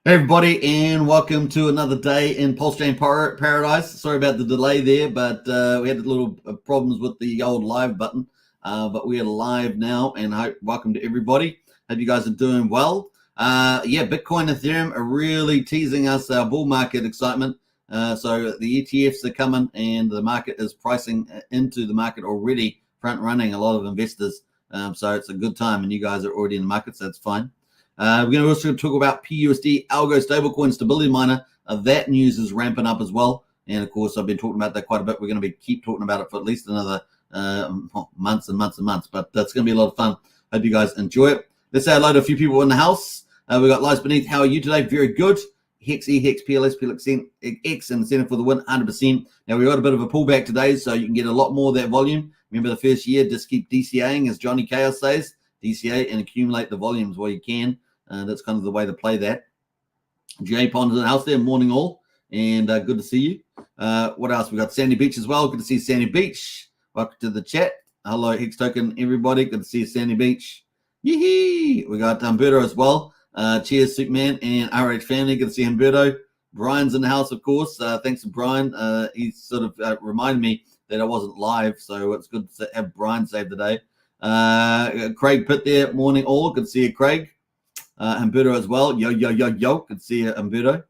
Hey everybody, and welcome to another day in Pulsechain Paradise. Sorry about the delay there, but we had a little problems with the old live button. But we are live now, and welcome to everybody. Hope you guys are doing well. Yeah, Bitcoin and Ethereum are really teasing us our bull market excitement. So the ETFs are coming, and the market is pricing into the market already, front running a lot of investors. So it's a good time, and you guys are already in the market, so that's fine. We're going to also talk about PUSD Algo Stablecoin Stability Miner. That news is ramping up as well. And of course, I've been talking about that quite a bit. We're going to keep talking about it for at least another months and months and months. But that's going to be a lot of fun. Hope you guys enjoy it. Let's say hello to a few people in the house. We got Lies Beneath. How are you today? Very good. Hex, Hex, PLS, X, and Center for the win, 100%. Now, we got a bit of a pullback today, so you can get a lot more of that volume. Remember the first year, just keep DCAing, as Johnny Chaos says. DCA and accumulate the volumes while you can. That's kind of the way to play that. Jay Pond in the house there. Morning all, and good to see you. What else? We got Sandy Beach as well. Good to see Sandy Beach. Welcome to the chat. Hello, Hex Token, everybody. Good to see you, Sandy Beach. Yee! We got Humberto as well. Cheers, Superman and RH family. Good to see Humberto. Brian's in the house, of course. Thanks to Brian. He sort of reminded me that I wasn't live, so it's good to have Brian saved today. Craig Pitt there. Morning all. Good to see you, Craig. Humberto as well. Yo. Good to see you, Humberto.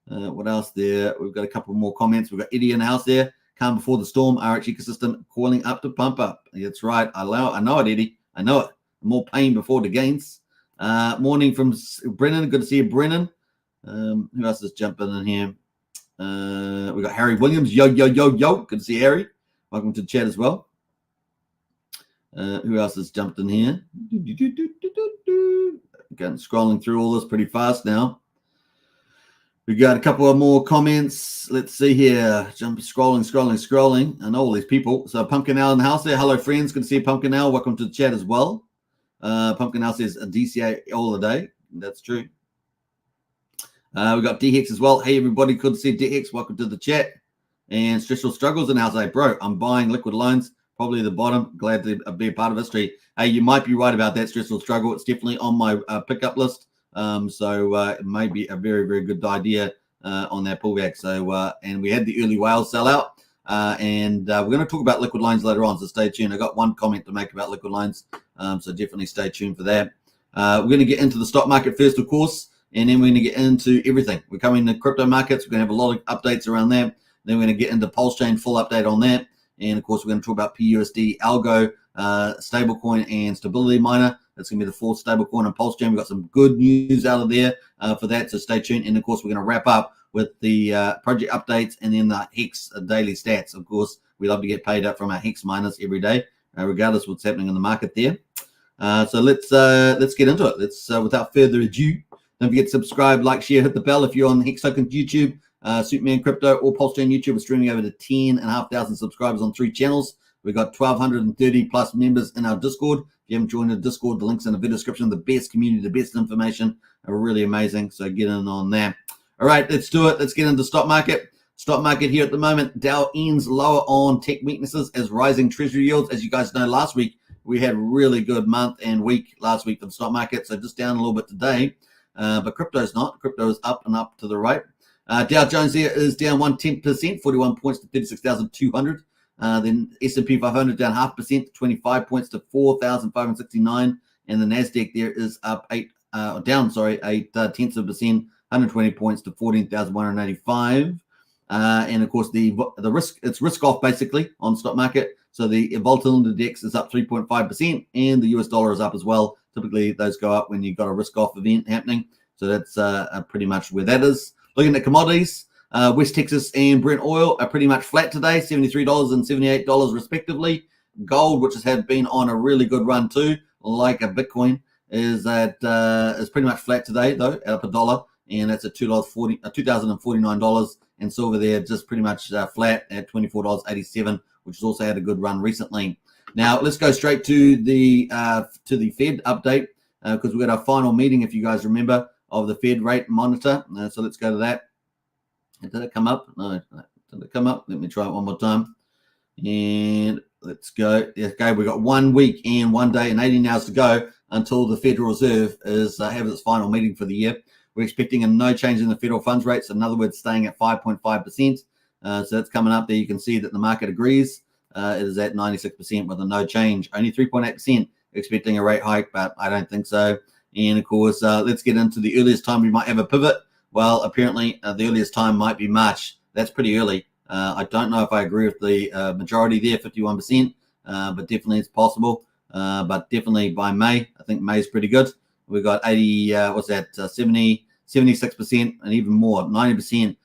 What else there? We've got a couple more comments. We've got Eddie in the house there. Calm before the storm. RH ecosystem calling up to pump up. That's right. I know it, Eddie. I know it. More pain before the gains. Morning from Brennan. Good to see you, Brennan. Who else is jumping in here? We got Harry Williams. Yo. Good to see Harry. Welcome to the chat as well. Who else has jumped in here? Again, scrolling through all this pretty fast now. We got a couple of more comments. Let's see here. Scrolling. I know all these people. So Pumpkin Owl in the house there. Hello, friends. Good to see you, Pumpkin Owl. Welcome to the chat as well. Pumpkin Owl says a DCA all the day. That's true. We got DHEX as well. Hey, everybody. Good to see DHEX. Welcome to the chat. And Stressful Struggles in the house. Hey, bro, I'm buying liquid loans. Probably the bottom. Glad to be a part of history. Hey, you might be right about that, Stressful Struggle. It's definitely on my pickup list. So it may be a very, very good idea on that pullback. So and we had the early whale sellout. And we're going to talk about liquid lines later on. So stay tuned. I got one comment to make about liquid lines. So definitely stay tuned for that. We're going to get into the stock market first, of course. And then we're going to get into everything. We're coming to crypto markets. We're going to have a lot of updates around that. Then we're going to get into Pulsechain, full update on that. And of course, we're going to talk about PUSD Algo stablecoin and stability miner. That's going to be the fourth stablecoin on Pulsechain. We've got some good news out of there for that, so stay tuned. And of course, we're going to wrap up with the project updates and then the Hex daily stats. Of course, we love to get paid up from our Hex miners every day, regardless of what's happening in the market there. So let's get into it. Let's without further ado, don't forget to subscribe, like, share, hit the bell if you're on Hex Token YouTube. Superman Crypto or Pulsechain YouTube. We're streaming over to 10,500 subscribers on 3 channels. We've got 1,230 plus members in our Discord. If you haven't joined the Discord, the link's in the video description. The best community, the best information are really amazing. So get in on that. All right, let's do it. Let's get into stock market. Stock market here at the moment. Dow ends lower on tech weaknesses as rising treasury yields. As you guys know, last week we had a really good month and week last week for the stock market. So just down a little bit today. But crypto's not. Crypto is up and up to the right. Dow Jones here is down 1/10%, 41 points to 36,200. Then S&P 500 down 0.5% to 25 points to 4,569. And the Nasdaq there is up 8 tenths of a percent, 120 points to 14,185. And of course the risk, it's risk off basically on stock market. So the volatility index is up 3.5%, and the US dollar is up as well. Typically those go up when you've got a risk off event happening. So that's pretty much where that is. Looking at commodities, West Texas and Brent oil are pretty much flat today, $73 and $78 respectively. Gold, which has been on a really good run too, like a Bitcoin, is pretty much flat today though, up $1, and that's at $2,049. And silver there just pretty much flat at $24.87, which has also had a good run recently. Now let's go straight to the Fed update because we've got our final meeting, if you guys remember, of the Fed rate monitor. So let's go to that. Did it come up? No, did it come up? Let me try it one more time. And let's go. Okay, we've got 1 week and 1 day and 18 hours to go until the Federal Reserve has its final meeting for the year. we're expecting a no change in the federal funds rate. So in other words, staying at 5.5%. So that's coming up there. You can see that the market agrees. It is at 96% with a no change. Only 3.8% expecting a rate hike, but I don't think so. And of course, let's get into the earliest time we might have a pivot. Well, apparently the earliest time might be March. That's pretty early. I don't know if I agree with the majority there, 51%, but definitely it's possible. But definitely by May, I think May is pretty good. We've got 70, 76%, and even more, 90%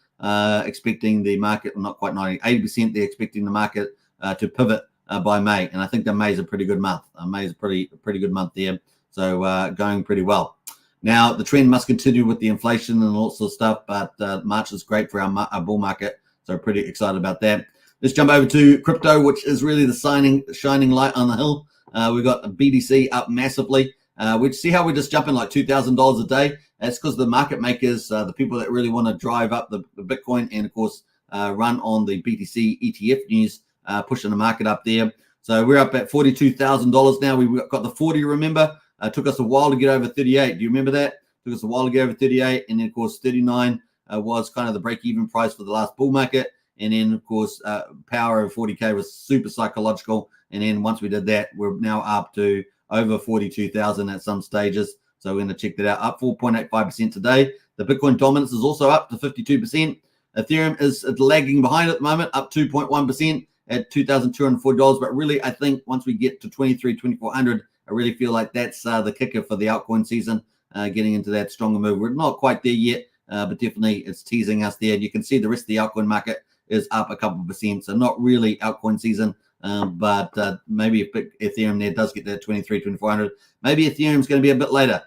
expecting the market, well, not quite 90, 80% they're expecting the market to pivot by May. And I think that May is a pretty good month. May is a pretty good month there. So going pretty well. Now, the trend must continue with the inflation and all sorts of stuff, but March is great for our bull market. So pretty excited about that. Let's jump over to crypto, which is really the shining light on the hill. We've got the BTC up massively. We see how we're just jumping like $2,000 a day. That's because the market makers, the people that really want to drive up the Bitcoin and, of course, run on the BTC ETF news, pushing the market up there. So we're up at $42,000 now. We got the 40, remember? Took us a while to get over 38. Do you remember that? Took us a while to get over 38. And then, of course, 39 was kind of the break-even price for the last bull market. And then, of course, power of 40K was super psychological. And then once we did that, we're now up to over 42,000 at some stages. So we're going to check that out. Up 4.85% today. The Bitcoin dominance is also up to 52%. Ethereum is lagging behind at the moment, up 2.1% at $2,240. But really, I think once we get to 2,400, I really feel like that's the kicker for the altcoin season, getting into that stronger move. We're not quite there yet, but definitely it's teasing us there. You can see the rest of the altcoin market is up a couple percent. So not really altcoin season, but maybe if Ethereum there does get that 2,400, maybe Ethereum's going to be a bit later.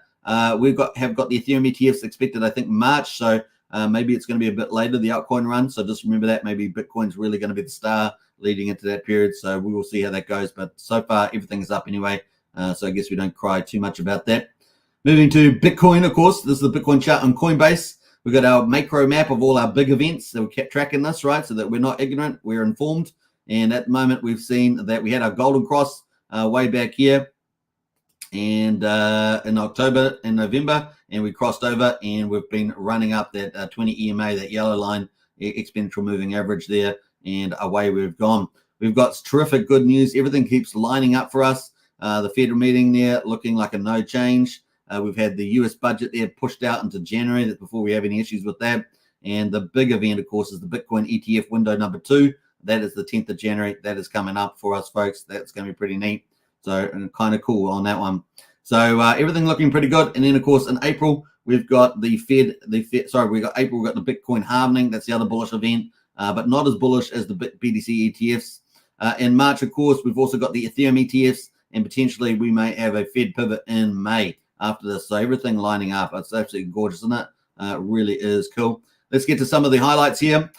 We've got the Ethereum ETFs expected, I think, March. So maybe it's going to be a bit later, the altcoin run. So just remember that. Maybe Bitcoin's really going to be the star leading into that period. So we will see how that goes. But so far, everything is up anyway. So I guess we don't cry too much about that. Moving to Bitcoin, of course. This is the Bitcoin chart on Coinbase. We've got our macro map of all our big events. So we kept tracking this, right? So that we're not ignorant, we're informed. And at the moment, we've seen that we had our golden cross way back here and in October and November, and we crossed over, and we've been running up that 20 EMA, that yellow line, exponential moving average there, and away we've gone. We've got terrific good news. Everything keeps lining up for us. The federal meeting there looking like a no change. We've had the US budget there pushed out into January before we have any issues with that. And the big event, of course, is the Bitcoin ETF window number 2. That is the 10th of January. That is coming up for us, folks. That's going to be pretty neat. So kind of cool on that one. So everything looking pretty good. And then, of course, in April, we've got we've got the Bitcoin halvening. That's the other bullish event, but not as bullish as the BTC ETFs. In March, of course, we've also got the Ethereum ETFs, and potentially we may have a Fed pivot in May after this. So everything lining up. It's absolutely gorgeous, isn't it? Really is cool. Let's get to some of the highlights here.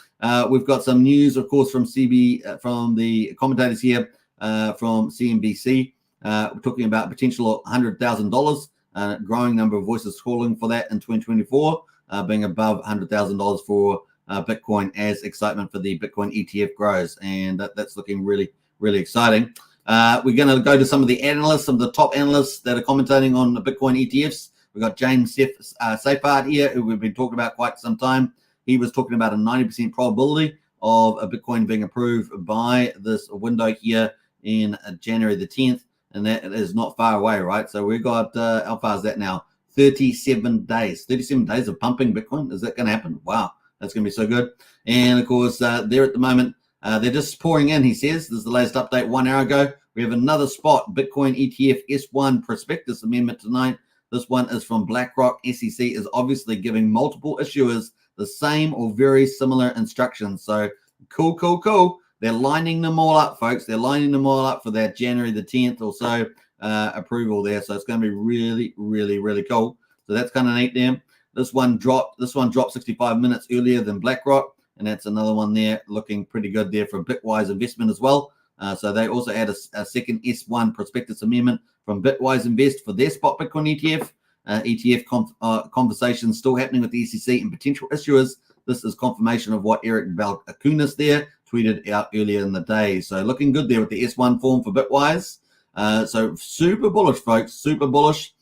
We've got some news, of course, from the commentators here from CNBC. We're talking about potential $100,000, growing number of voices calling for that in 2024, being above $100,000 for Bitcoin as excitement for the Bitcoin ETF grows. And that's looking really, really exciting. We're going to go to some of the analysts, some of the top analysts that are commentating on the Bitcoin ETFs. We've got James Seyfarth here, who we've been talking about quite some time. He was talking about a 90% probability of a Bitcoin being approved by this window here in January the 10th. And that is not far away, right? So we've got, how far is that now? 37 days. 37 days of pumping Bitcoin. Is that going to happen? Wow, that's going to be so good. And, of course, there at the moment, they're just pouring in, he says. This is the latest update 1 hour ago. We have another spot, Bitcoin ETF S1 prospectus amendment tonight. This one is from BlackRock. SEC is obviously giving multiple issuers the same or very similar instructions. So cool. They're lining them all up, folks. They're lining them all up for that January the 10th or so approval there. So it's going to be really, really, really cool. So that's kind of neat there. This one dropped 65 minutes earlier than BlackRock. And that's another one there looking pretty good there for Bitwise Investment as well. So they also had a second S1 prospectus amendment from Bitwise Invest for their spot Bitcoin ETF. ETF conversations still happening with the SEC and potential issuers. This is confirmation of what Eric Balchunas there tweeted out earlier in the day. So looking good there with the S1 form for Bitwise. So super bullish, folks. Super bullish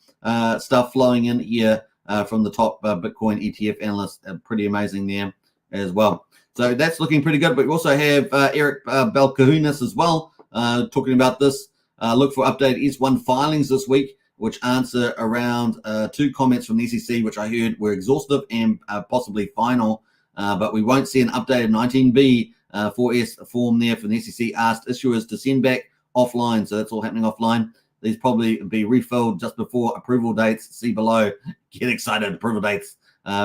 stuff flowing in here from the top Bitcoin ETF analysts. Pretty amazing there as well. So that's looking pretty good. But we also have Eric Balkahunas as well talking about this. Look for updated S1 filings this week, which answer around 2 comments from the SEC, which I heard were exhaustive and possibly final. But we won't see an updated 19B 4S form there from the SEC. Asked issuers to send back offline. So that's all happening offline. These probably be refilled just before approval dates. See below. Get excited. Approval dates.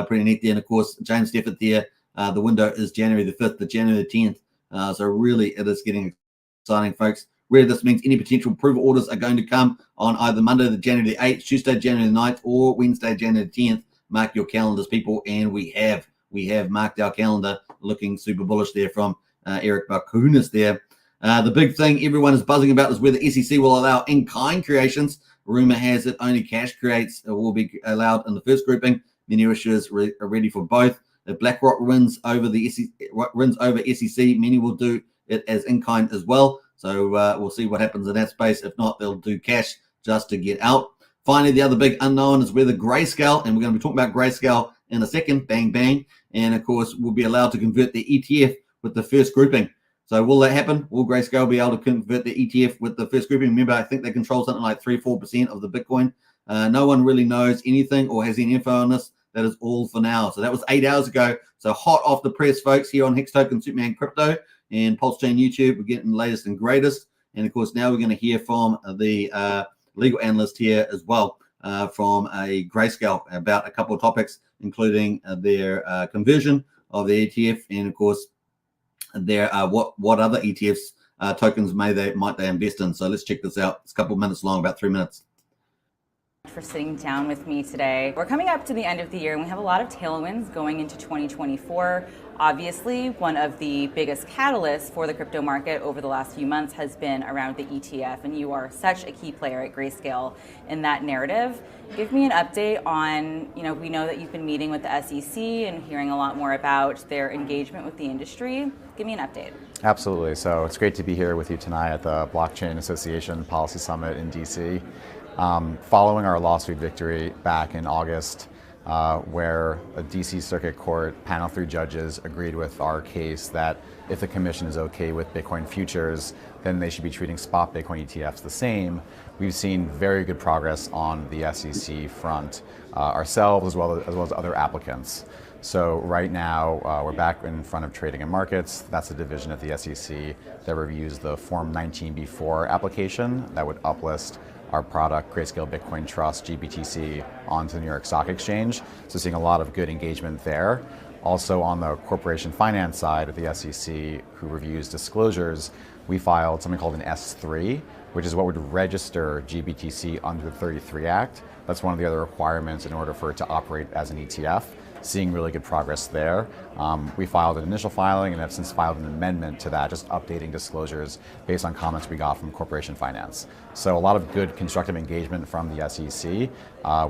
Pretty neat there. And of course, James Stefford there. The window is January the 5th to January the 10th. So really, it is getting exciting, folks. Where this means any potential approval orders are going to come on either Monday, the January the 8th, Tuesday, January the 9th, or Wednesday, January the 10th. Mark your calendars, people, and we have marked our calendar. Looking super bullish there from Eric Balkahunas there. The big thing everyone is buzzing about is whether SEC will allow in-kind creations. Rumor has it only cash creates will be allowed in the first grouping. Many issuers are ready for both. If BlackRock wins over SEC, many will do it as in-kind as well. So we'll see what happens in that space. If not, they'll do cash just to get out. Finally, the other big unknown is whether Grayscale, and we're going to be talking about Grayscale in a second, bang, bang. And of course, we'll be allowed to convert the ETF with the first grouping. So will that happen? Will Grayscale be able to convert the ETF with the first grouping? Remember, I think they control something like 3-4% of the Bitcoin. No one really knows anything or has any info on this. That is all for now. So that was 8 hours ago. So hot off the press, folks, here on Hex Token Superman Crypto and Pulsechain YouTube. We're getting the latest and greatest. And of course, now we're going to hear from the legal analyst here as well from a Grayscale about a couple of topics, including their conversion of the ETF, and of course, their what other ETFs tokens might they invest in. So let's check this out. It's a couple of minutes long, about 3 minutes. For sitting down with me today. We're coming up to the end of the year and we have a lot of tailwinds going into 2024. Obviously, one of the biggest catalysts for the crypto market over the last few months has been around the ETF, and you are such a key player at Grayscale in that narrative. Give me an update on, we know that you've been meeting with the SEC and hearing a lot more about their engagement with the industry. Give me an update. Absolutely. So it's great to be here with you tonight at the Blockchain Association Policy Summit in DC. Following our lawsuit victory back in August, where a DC Circuit Court panel 3 judges agreed with our case that if the commission is okay with Bitcoin futures, then they should be treating spot Bitcoin ETFs the same. We've seen very good progress on the SEC front ourselves as well as other applicants. So right now, we're back in front of Trading and Markets. That's a division of the SEC that reviews the Form 19B4 application that would uplist our product, Grayscale Bitcoin Trust, GBTC, onto the New York Stock Exchange. So seeing a lot of good engagement there. Also on the corporation finance side of the SEC, who reviews disclosures, we filed something called an S3, which is what would register GBTC under the 33 Act. That's one of the other requirements in order for it to operate as an ETF. Seeing really good progress there. We filed an initial filing and have since filed an amendment to that, just updating disclosures based on comments we got from corporation finance. So a lot of good constructive engagement from the SEC.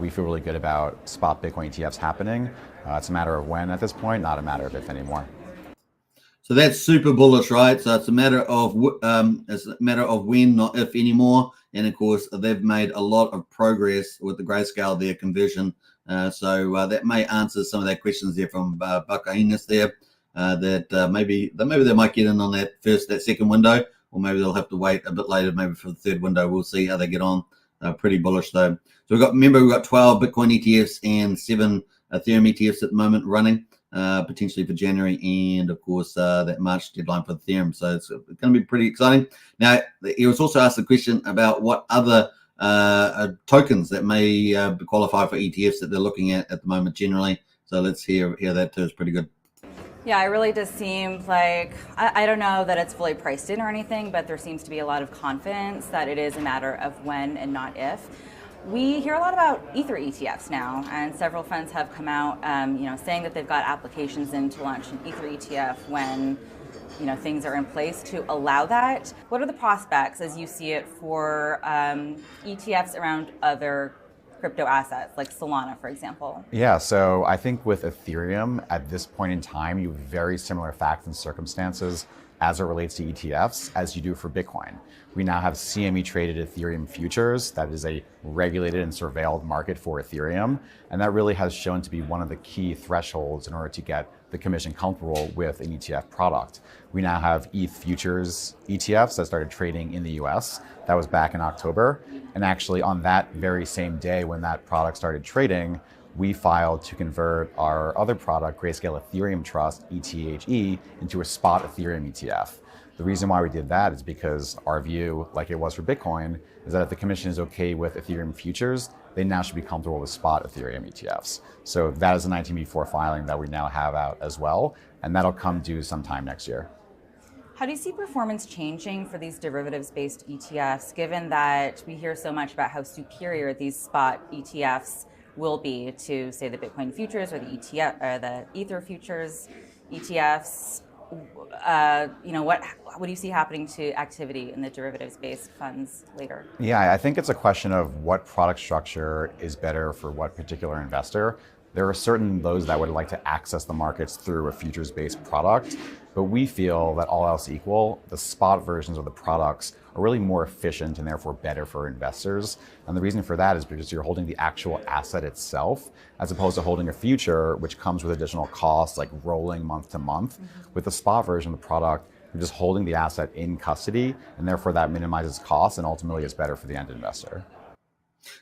We feel really good about spot Bitcoin ETFs happening. It's a matter of when at this point, not a matter of if anymore. So that's super bullish, right? So it's a matter of when, not if anymore. And of course, they've made a lot of progress with the Grayscale, their conversion. So that may answer some of their questions there from Balkahunas there. That maybe they might get in on that second window, or maybe they'll have to wait a bit later, maybe for the third window. We'll see how they get on. Pretty bullish though. So we've got 12 Bitcoin ETFs and 7 Ethereum ETFs at the moment running, potentially for January, and of course that March deadline for Ethereum. So it's going to be pretty exciting. Now, he was also asked a question about what other tokens that may qualify for ETFs that they're looking at the moment generally. So let's hear that too. It's pretty good. Yeah, it really does seem like, I don't know that it's fully priced in or anything, but there seems to be a lot of confidence that it is a matter of when and not if. We hear a lot about Ether ETFs now, and several funds have come out saying that they've got applications in to launch an Ether ETF when things are in place to allow that. What are the prospects as you see it for ETFs around other crypto assets like Solana, for example? Yeah, so I think with Ethereum at this point in time, you have very similar facts and circumstances as it relates to ETFs as you do for Bitcoin. We now have CME traded Ethereum futures. That is a regulated and surveilled market for Ethereum. And that really has shown to be one of the key thresholds in order to get the commission comfortable with an ETF product. We now have ETH futures ETFs that started trading in the US. That was back in October. And actually on that very same day when that product started trading, we filed to convert our other product, Grayscale Ethereum Trust, ETHE, into a spot Ethereum ETF. The reason why we did that is because our view, like it was for Bitcoin, is that if the commission is okay with Ethereum futures, they now should be comfortable with spot Ethereum ETFs. So that is a 19B4 filing that we now have out as well, and that'll come due sometime next year. How do you see performance changing for these derivatives-based ETFs, given that we hear so much about how superior these spot ETFs will be to, say, the Bitcoin futures or the ETF or the Ether futures ETFs? What do you see happening to activity in the derivatives-based funds later? Yeah, I think it's a question of what product structure is better for what particular investor. There are certain those that would like to access the markets through a futures-based product, but we feel that all else equal, the spot versions of the products are really more efficient and therefore better for investors. And the reason for that is because you're holding the actual asset itself, as opposed to holding a future, which comes with additional costs like rolling month to month. Mm-hmm. With the spot version of the product, you're just holding the asset in custody, and therefore that minimizes costs and ultimately is better for the end investor.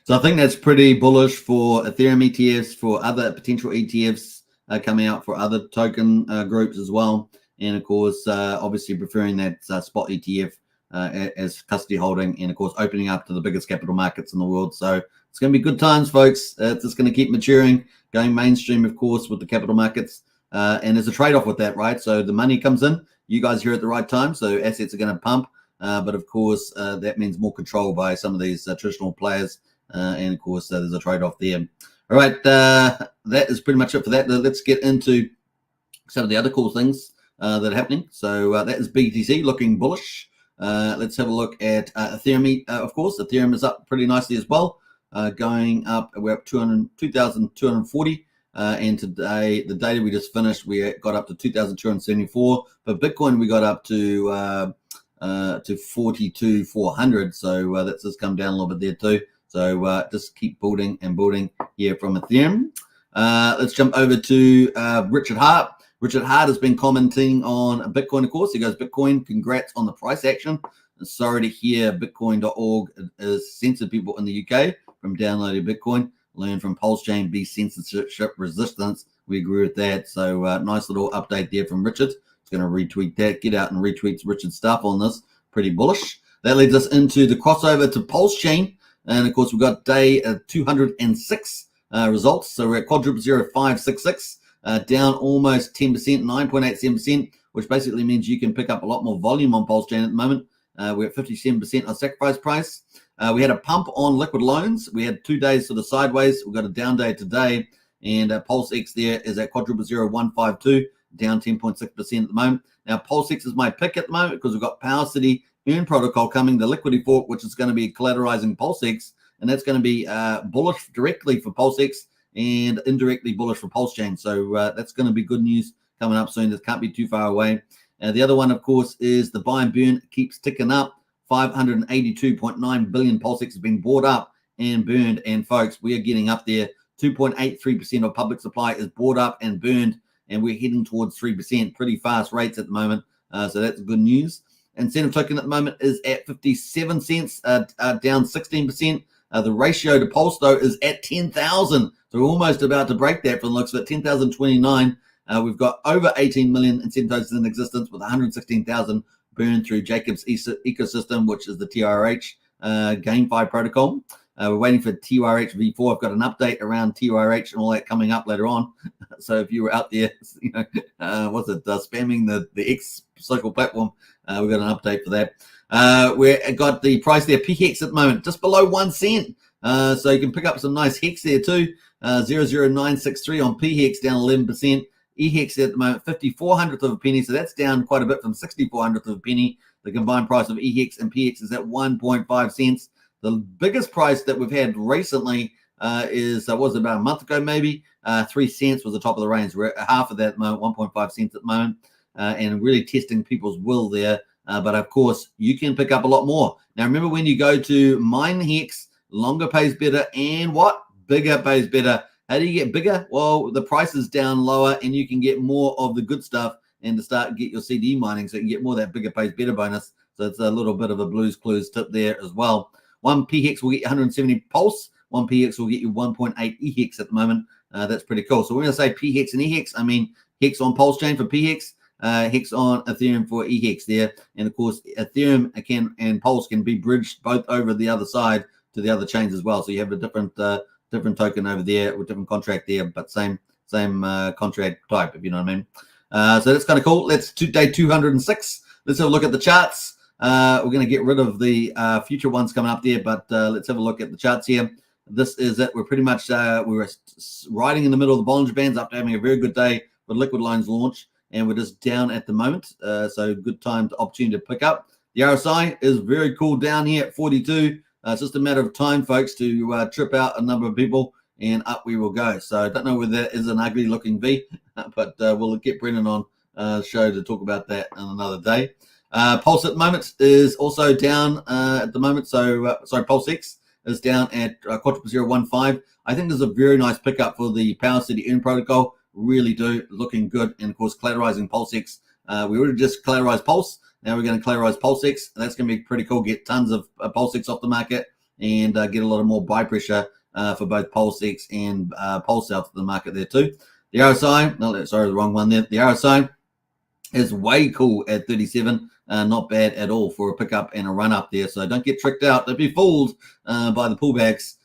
So I think that's pretty bullish for Ethereum ETFs, for other potential ETFs coming out for other token groups as well. And of course, obviously preferring that spot ETF as custody holding, and of course, opening up to the biggest capital markets in the world. So it's going to be good times, folks. It's just going to keep maturing, going mainstream, of course, with the capital markets. And there's a trade-off with that, right? So the money comes in, you guys here at the right time, so assets are going to pump. But of course, that means more control by some of these traditional players. And of course, there's a trade-off there. All right, that is pretty much it for that. Let's get into some of the other cool things that are happening. So that is BTC looking bullish. Let's have a look at Ethereum. Of course, Ethereum is up pretty nicely as well, going up. We're up 2,240. And today, the data we just finished, we got up to 2,274. But Bitcoin, we got up to 42,400. So that's just come down a little bit there too. So just keep building and building here from Ethereum. Let's jump over to Richard Hart. Richard Hart has been commenting on Bitcoin, of course. He goes, Bitcoin, congrats on the price action. Sorry to hear Bitcoin.org has censored people in the UK from downloading Bitcoin. Learn from Pulsechain, be censorship resistance. We agree with that. So nice little update there from Richard. He's going to retweet that. Get out and retweet Richard's stuff on this. Pretty bullish. That leads us into the crossover to Pulsechain. And of course, we've got day 206 results. So we're at quadruple 0566. Down almost 10%, 9.87%, which basically means you can pick up a lot more volume on Pulsechain at the moment. We're at 57% on sacrifice price. We had a pump on liquid loans. We had 2 days sort of sideways. We've got a down day today, and PulseX there is at quadruple 0152, down 10.6% at the moment. Now, PulseX is my pick at the moment because we've got Power City Earn protocol coming, the liquidity fork, which is going to be collateralizing PulseX, and that's going to be bullish directly for PulseX and indirectly bullish for Pulsechain. So that's going to be good news coming up soon. This can't be too far away. The other one, of course, is the buy and burn keeps ticking up. 582.9 billion PulseX has been bought up and burned. And folks, we are getting up there. 2.83% of public supply is bought up and burned, and we're heading towards 3%. Pretty fast rates at the moment. So that's good news. Incentive token at the moment is at 57 cents, down 16%. The ratio to Pulse, though, is at 10,000. So we're almost about to break that from the looks of it, 10,029. We've got over 18 million incentive tokens in existence with 116,000 burned through Jacob's ecosystem, which is the TRH GameFi protocol. We're waiting for TRH v4. I've got an update around TRH and all that coming up later on. So if you were out there, spamming the X social platform, we've got an update for that. We've got the price there, PHEX at the moment, just below 1 cent. So you can pick up some nice hex there too. 00963 on PHEX, down 11%. EHEX at the moment, 5400th of a penny. So that's down quite a bit from 6400th of a penny. The combined price of EHEX and PHEX is at 1.5 cents. The biggest price that we've had recently was about a month ago, maybe 3 cents was the top of the range. We're at half of that at the moment, 1.5 cents at the moment. and really testing people's will there. But of course, you can pick up a lot more. Now, remember when you go to mine Hex, longer pays better, and what? Bigger pays better. How do you get bigger? Well, the price is down lower, and you can get more of the good stuff and to start get your CD mining, so you can get more of that bigger pays better bonus. So it's a little bit of a Blues Clues tip there as well. One PHEX will get you 170 Pulse. One PHEX will get you 1.8 EHEX at the moment. That's pretty cool. So when I say PHEX and EHEX, I mean Hex on Pulsechain for PHEX, Hex on Ethereum for EHEX there. And of course, Ethereum and Pulse can be bridged both over the other side to the other chains as well. So you have a different token over there with different contract there, but same contract type, if you know what I mean. So that's kind of cool. Let's day 206. Let's have a look at the charts. We're going to get rid of the future ones coming up there, but let's have a look at the charts here. This is it. We're pretty much we were riding in the middle of the Bollinger Bands after having a very good day with Liquid Loans launch, and we're just down at the moment. So good time to opportunity to pick up. The RSI is very cool down here at 42. It's just a matter of time, folks, to trip out a number of people, and up we will go. So I don't know whether that is an ugly looking V, but we'll get Brendan on show to talk about that on another day. Pulse at the moment is also down at the moment. So sorry, Pulsex is down at 0.15. I think there's a very nice pickup for the Power City Earn protocol. Really do, looking good. And of course, collateralizing Pulsex. We already just collateralized Pulse. Now we're going to collateralize Pulsex. That's going to be pretty cool. Get tons of Pulsex off the market and get a lot of more buy pressure for both Pulsex and Pulse out to the market there too. The RSI, no, sorry, the wrong one there. The RSI is way cool at 37. Not bad at all for a pickup and a run up there. So don't get tricked out. Don't be fooled by the pullbacks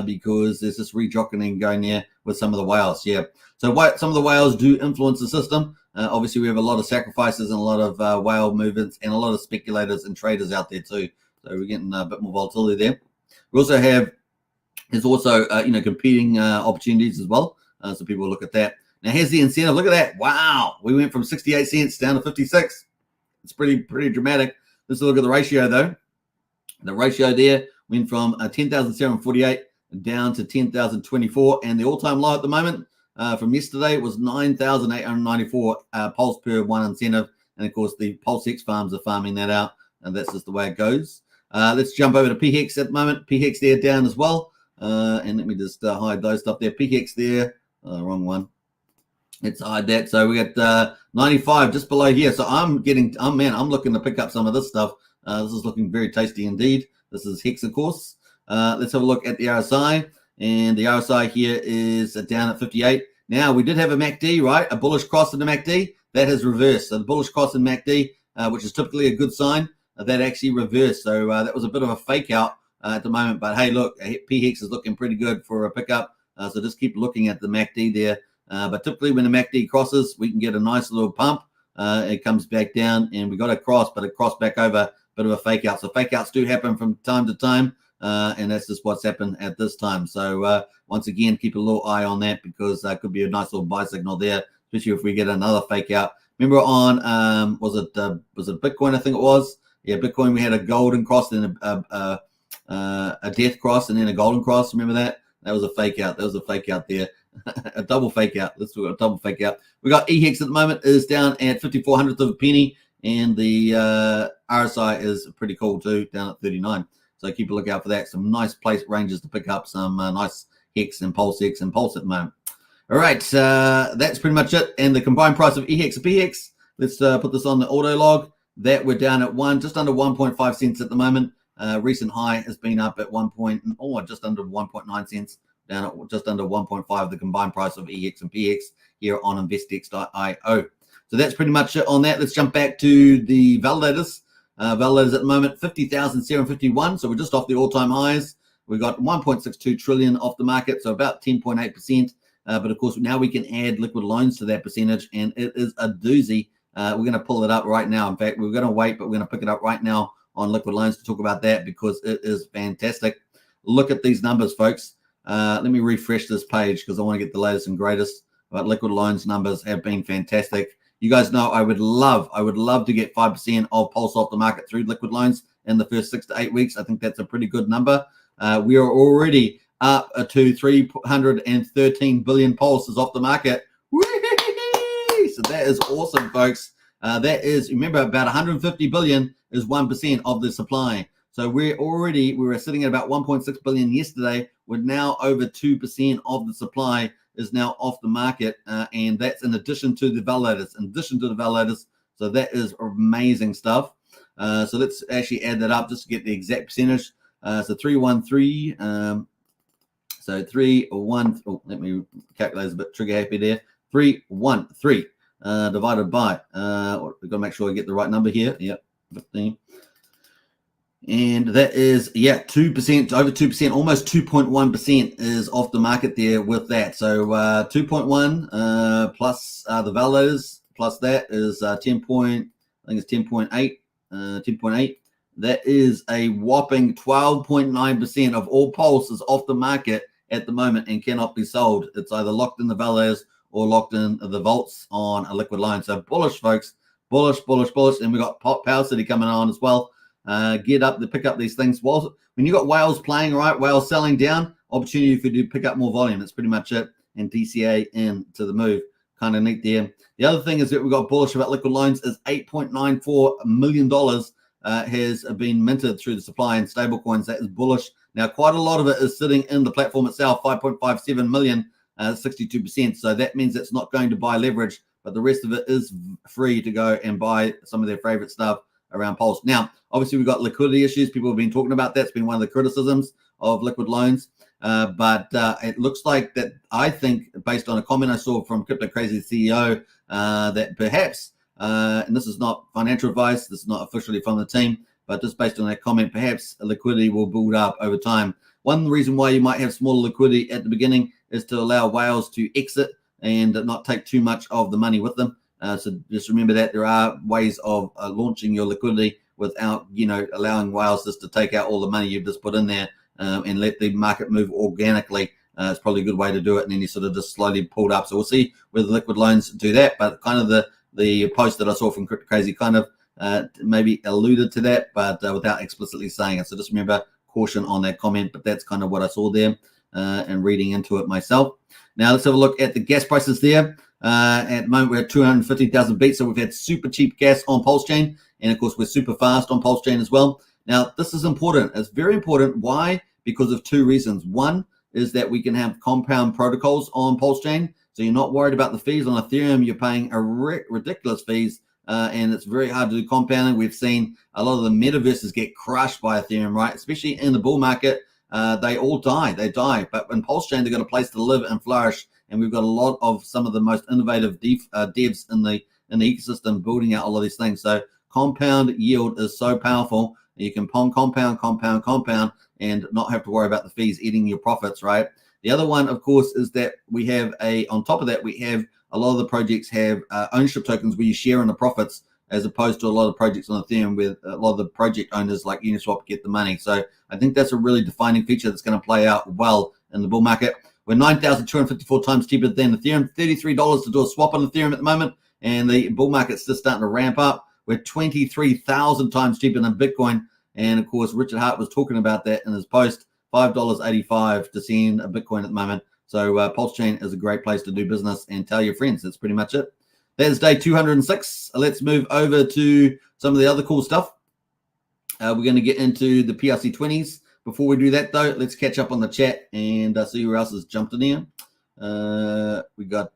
because there's this rejocketing going there with some of the whales. Yeah. So some of the whales do influence the system. Obviously, we have a lot of sacrifices and a lot of whale movements and a lot of speculators and traders out there too. So we're getting a bit more volatility there. We also have there's also competing opportunities as well. So people look at that. Now here's the incentive. Look at that. Wow, we went from 68 cents down to 56. It's pretty dramatic. Let's look at the ratio though. The ratio there went from 10,748 down to 10,024, and the all-time low at the moment from yesterday was 9,894 pulse per one incentive. And of course, the Pulsex farms are farming that out, and that's just the way it goes. Let's jump over to PHEX at the moment. PHEX there down as well. And let me just hide those stuff there. PHEX there, wrong one. Let's hide that. So we got 95 just below here. So I'm looking to pick up some of this stuff. This is looking very tasty indeed. This is Hex, of course. Let's have a look at the RSI. And the RSI here is down at 58. Now, we did have a MACD, right? A bullish cross in the MACD. That has reversed. So the bullish cross in MACD, which is typically a good sign, that actually reversed. So that was a bit of a fake out at the moment. But hey, look, PHEX is looking pretty good for a pickup. So just keep looking at the MACD there. But typically when the MACD crosses, we can get a nice little pump. It comes back down, and we got a cross, but it crossed back over, a bit of a fake out. So fake outs do happen from time to time, and that's just what's happened at this time. So once again, keep a little eye on that, because that could be a nice little buy signal there, especially if we get another fake out. Remember on was it Bitcoin? I think it was. Yeah, Bitcoin. We had a golden cross, then a death cross, and then a golden cross. Remember that? That was a fake out. That was a fake out there. A double fake out. Let's do a double fake out. We got EHEX at the moment is down at 5400th of a penny, and the RSI is pretty cool too, down at 39. So keep a lookout for that. Some nice place ranges to pick up some nice Hex and Pulsex and Pulse at the moment. All right, that's pretty much it. And the combined price of EHEX and PHEX. Let's put this on the auto log. That we're down at just under 1.5 cents at the moment. Recent high has been up at just under 1.9 cents. Down at just under 1.5, the combined price of EHEX and PHEX here on investex.io. So that's pretty much it on that. Let's jump back to the validators. Validators at the moment, 50,751. So we're just off the all-time highs. We've got 1.62 trillion off the market, so about 10.8%. But of course, now we can add liquid loans to that percentage, and it is a doozy. We're going to pull it up right now. In fact, we're going to wait, but we're going to pick it up right now on liquid loans to talk about that, because it is fantastic. Look at these numbers, folks. Let me refresh this page because I want to get the latest and greatest. But liquid loans numbers have been fantastic. You guys know I would love to get 5% of Pulse off the market through liquid loans in the first 6 to 8 weeks. I think that's a pretty good number. We are already up to 313 billion pulses off the market. Whee! So that is awesome, folks. That is, remember, about 150 billion is 1% of the supply. So we were sitting at about 1.6 billion yesterday. We're now over 2% of the supply is now off the market, and that's in addition to the validators. So that is amazing stuff. So let's actually add that up just to get the exact percentage. So 313. So 313. Oh, let me calculate. It's a bit trigger happy there. 313 divided by. We've got to make sure I get the right number here. Yep, 15. And that is, 2%, over 2%, almost 2.1% is off the market there with that. So 2.1 plus the validators, plus that is 10 point, I think it's 10.8, 10.8. That is a whopping 12.9% of all Pulse is off the market at the moment and cannot be sold. It's either locked in the validators or locked in the vaults on a liquid line. So bullish, folks, bullish. And we got Power City coming on as well. Get up to pick up these things. Well, when you got whales playing, right, whales selling down, opportunity for you to pick up more volume. That's pretty much it. And DCA into the move. Kind of neat there. The other thing is that we got bullish about liquid loans is $8.94 million has been minted through the supply and stablecoins. That is bullish. Now, quite a lot of it is sitting in the platform itself, 5.57 million, 62%. So that means it's not going to buy leverage, but the rest of it is free to go and buy some of their favorite stuff around Pulse. Now, obviously, we've got liquidity issues. People have been talking about that. It's been one of the criticisms of liquid loans. But it looks like that, I think, based on a comment I saw from Crypto Crazy CEO, that perhaps, and this is not financial advice, this is not officially from the team, but just based on that comment, perhaps liquidity will build up over time. One reason why you might have smaller liquidity at the beginning is to allow whales to exit and not take too much of the money with them. So just remember that there are ways of launching your liquidity without, allowing whales just to take out all the money you've just put in there and let the market move organically. It's probably a good way to do it. And then you sort of just slowly pulled up. So we'll see whether liquid loans do that. But kind of the post that I saw from Crypto Crazy kind of maybe alluded to that, but without explicitly saying it. So just remember, caution on that comment. But that's kind of what I saw there and reading into it myself. Now let's have a look at the gas prices there. At the moment, we're at 250,000 beats. So we've had super cheap gas on Pulsechain. And of course, we're super fast on Pulsechain as well. Now, this is important. It's very important. Why? Because of two reasons. One is that we can have compound protocols on Pulsechain. So you're not worried about the fees. On Ethereum, you're paying a ridiculous fees. And it's very hard to do compounding. We've seen a lot of the metaverses get crushed by Ethereum, right? Especially in the bull market. They all die. They die. But in Pulsechain, they've got a place to live and flourish. And we've got a lot of some of the most innovative devs in the ecosystem building out all of these things. So compound yield is so powerful. You can compound, and not have to worry about the fees eating your profits, right? The other one, of course, is that we have on top of that, we have a lot of the projects have ownership tokens where you share in the profits, as opposed to a lot of projects on Ethereum where a lot of the project owners like Uniswap get the money. So I think that's a really defining feature that's going to play out well in the bull market. We're 9,254 times cheaper than Ethereum, $33 to do a swap on Ethereum at the moment, and the bull market's just starting to ramp up. We're 23,000 times cheaper than Bitcoin. And of course, Richard Hart was talking about that in his post, $5.85 to send a Bitcoin at the moment. So Pulsechain is a great place to do business and tell your friends. That's pretty much it. That is day 206. Let's move over to some of the other cool stuff. We're going to get into the PRC20s. Before we do that, though, let's catch up on the chat and see who else has jumped in here. We got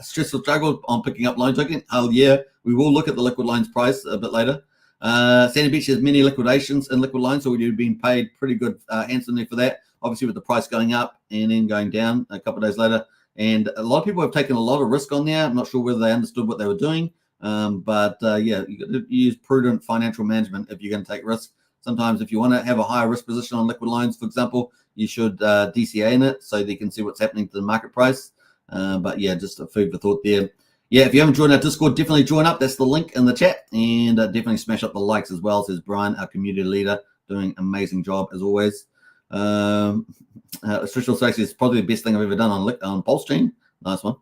Stressful Struggle on picking up loan token. Oh, yeah. We will look at the liquid loans price a bit later. Sandy Beach has many liquidations in liquid loans, so we've been paid pretty good handsomely for that. Obviously, with the price going up and then going down a couple of days later. And a lot of people have taken a lot of risk on there. I'm not sure whether they understood what they were doing. But yeah, you got to use prudent financial management if you're going to take risk. Sometimes if you want to have a higher risk position on liquid loans, for example, you should DCA in it so that you can see what's happening to the market price. But yeah, just a food for thought there. Yeah, if you haven't joined our Discord, definitely join up. That's the link in the chat. And definitely smash up the likes as well, says Brian, our community leader, doing an amazing job as always. Social Safety is probably the best thing I've ever done on Pulsechain. Nice one.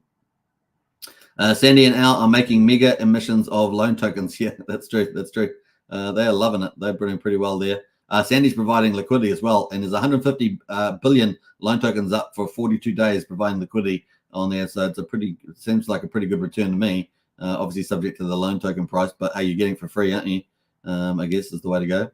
Sandy and Al are making mega emissions of loan tokens. Yeah, that's true. That's true. They are loving it. They're doing pretty well there. Sandy's providing liquidity as well. And there's 150 billion loan tokens up for 42 days providing liquidity on there. So it's it seems like a pretty good return to me. Obviously subject to the loan token price, but hey, you're getting it for free, aren't you? I guess is the way to go.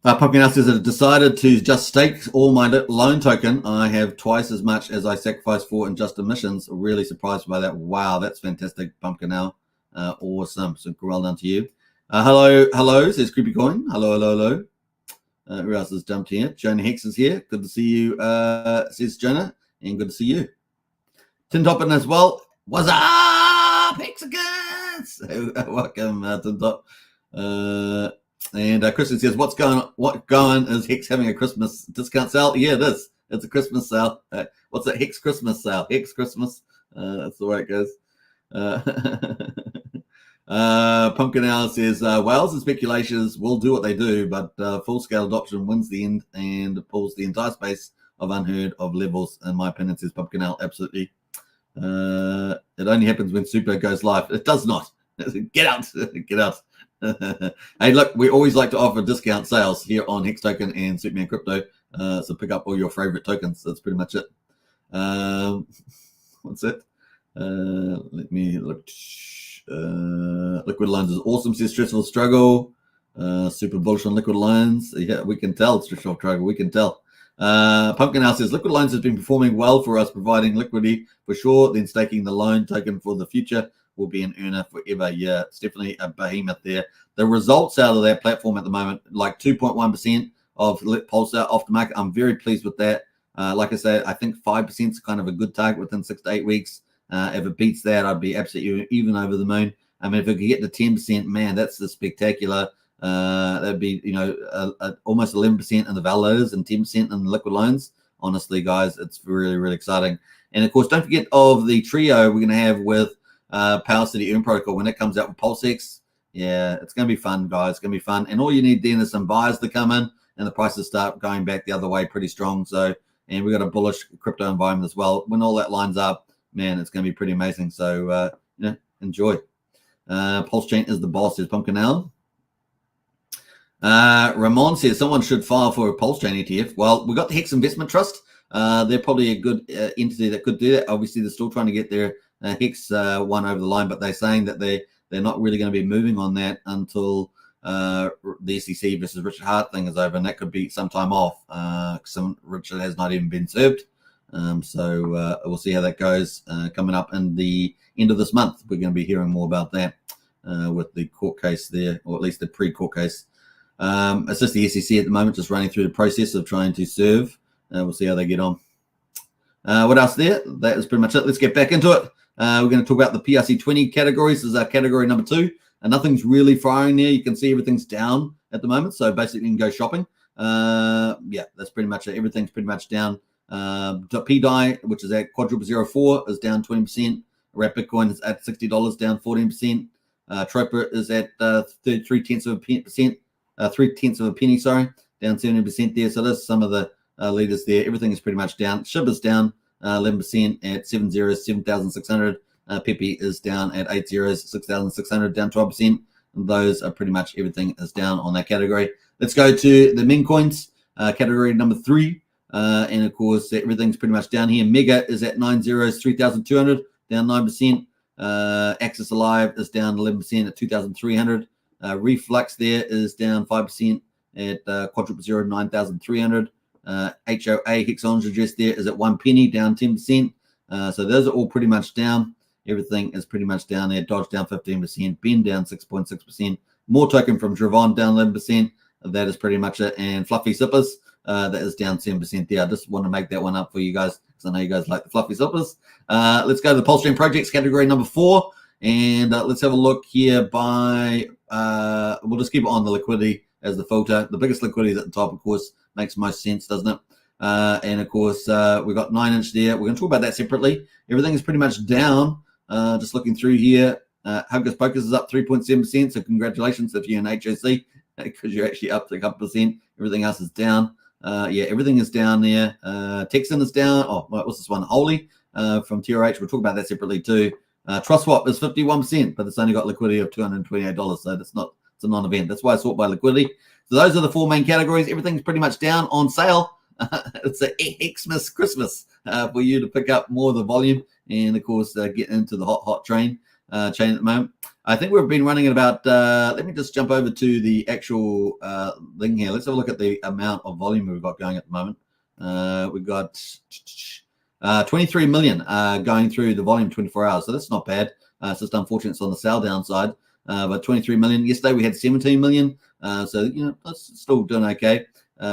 Pumpkin House says that I decided to just stake all my loan token. I have twice as much as I sacrificed for in just emissions. Really surprised by that. Wow, that's fantastic, Pumpkin House. Awesome. So well done to you. Hello, says Creepy Coin. Hello. Who else has jumped here? Jonah Hex is here. Good to see you, says Jonah, and good to see you. Tin Toppin as well. What's up, Hexagons? Welcome, Tin Top. And Christian says, what going is Hex having a Christmas discount sale? Yeah, it is. It's a Christmas sale. What's that? Hex Christmas sale. Hex Christmas. That's the way it goes. Pumpkin Owl says, whales and speculations will do what they do, but full-scale adoption wins the end and pulls the entire space of unheard of levels, in my opinion, says Pumpkin Owl. Absolutely. It only happens when Super goes live. It does not. Get out. Get out. Hey, look, we always like to offer discount sales here on Hex Token and Superman Crypto. So pick up all your favorite tokens. That's pretty much it. What's it? Let me look. Liquid loans is awesome, says Stressful Struggle. Super bullish on liquid loans. Yeah, we can tell, Stressful Struggle. We can tell. Pumpkin House says liquid loans has been performing well for us, providing liquidity for sure. Then staking the loan token for the future will be an earner forever. Yeah, it's definitely a behemoth there. The results out of that platform at the moment, like 2.1% of Pulse out off the market. I'm very pleased with that. Like I said, I think 5% is kind of a good target within 6 to 8 weeks. If it beats that, I'd be absolutely even over the moon. I mean, if it could get to 10%, man, that's the spectacular. That'd be, almost 11% in the validators and 10% in the liquid loans. Honestly, guys, it's really, really exciting. And of course, don't forget of the trio we're going to have with Power City Earn Protocol when it comes out with Pulsechain. Yeah, it's going to be fun, guys. It's going to be fun. And all you need then is some buyers to come in and the prices start going back the other way pretty strong. So, and we've got a bullish crypto environment as well. When all that lines up, man, it's going to be pretty amazing. So, enjoy. Pulsechain is the boss, says Pumpkin Owl. Ramon says someone should file for a Pulsechain ETF. Well, we've got the Hex Investment Trust. They're probably a good entity that could do that. Obviously, they're still trying to get their Hex one over the line, but they're saying that they're not really going to be moving on that until the SEC versus Richard Hart thing is over, and that could be some time off. Richard has not even been served. So we'll see how that goes coming up in the end of this month. We're going to be hearing more about that with the court case there, or at least the pre-court case. It's just the SEC at the moment, just running through the process of trying to serve. We'll see how they get on. What else there? That is pretty much it. Let's get back into it. We're going to talk about the PRC20 categories. This is our category number 2. And nothing's really firing there. You can see everything's down at the moment. So basically you can go shopping. Yeah, that's pretty much it. Everything's pretty much down. PDI, which is at quadruple 04, is down 20%. Wrap Bitcoin is at $60, down 14%. Troper is at 3/10 of a penny, down 70% there. So there's some of the leaders there. Everything is pretty much down. SHIB is down 11% at 7,600. Pepe is down at 6,600, down 12%. And those are pretty much everything is down on that category. Let's go to the meme coins, category number 3. And of course, everything's pretty much down here. Mega is at 3,200, down 9%. Axis Alive is down 11% at 2,300. Reflux there is down 5% at quadruple 9,300. HOA Hexon's address there is at 1 penny, down 10%. So those are all pretty much down. Everything is pretty much down there. Dodge down 15%. Ben down 6.6%. More token from Dravon down 11%. That is pretty much it. And Fluffy Sippers, that is down 10% there. I just want to make that one up for you guys because I know you guys like the Fluffy Sippers. Let's go to the Pulsechain projects category number 4. And let's have a look here by, we'll just keep it on the liquidity as the filter. The biggest liquidity is at the top, of course, makes most sense, doesn't it? And of course, we've got 9-inch there. We're going to talk about that separately. Everything is pretty much down. Just looking through here, Hocus Pocus is up 3.7%. So congratulations if you're in HOC because you're actually up to a couple percent. Everything else is down. Yeah, everything is down there. Texan is down. Oh, what's this one? Holy from TRH. We'll talk about that separately too. Trust Swap is 51%, but it's only got liquidity of $228. So it's a non-event. That's why I sort by liquidity. So those are the 4 main categories. Everything's pretty much down on sale. It's a Xmas Christmas for you to pick up more of the volume and, of course, get into the hot train. chain at the moment. I think we've been running at about, let me just jump over to the actual thing here. Let's have a look at the amount of volume we've got going at the moment. We've got 23 million going through the volume 24 hours. So that's not bad. It's just unfortunate it's on the sell downside. But 23 million. Yesterday we had 17 million. So, you know, that's still doing okay.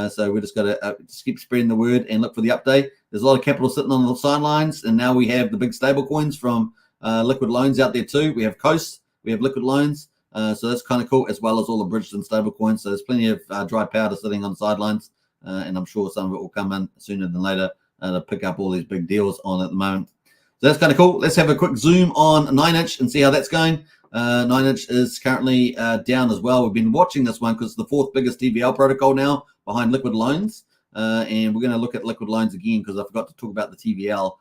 So we just got to just keep spreading the word and look for the update. There's a lot of capital sitting on the sidelines. And now we have the big stable coins from liquid loans out there too. We have Coast. We have liquid loans. So that's kind of cool, as well as all the bridged and stable coins. So there's plenty of dry powder sitting on the sidelines. And I'm sure some of it will come in sooner than later to pick up all these big deals on at the moment. So that's kind of cool. Let's have a quick zoom on 9inch and see how that's going. 9inch is currently down as well. We've been watching this one because it's the fourth biggest TVL protocol now behind liquid loans. And we're going to look at liquid loans again because I forgot to talk about the TVL.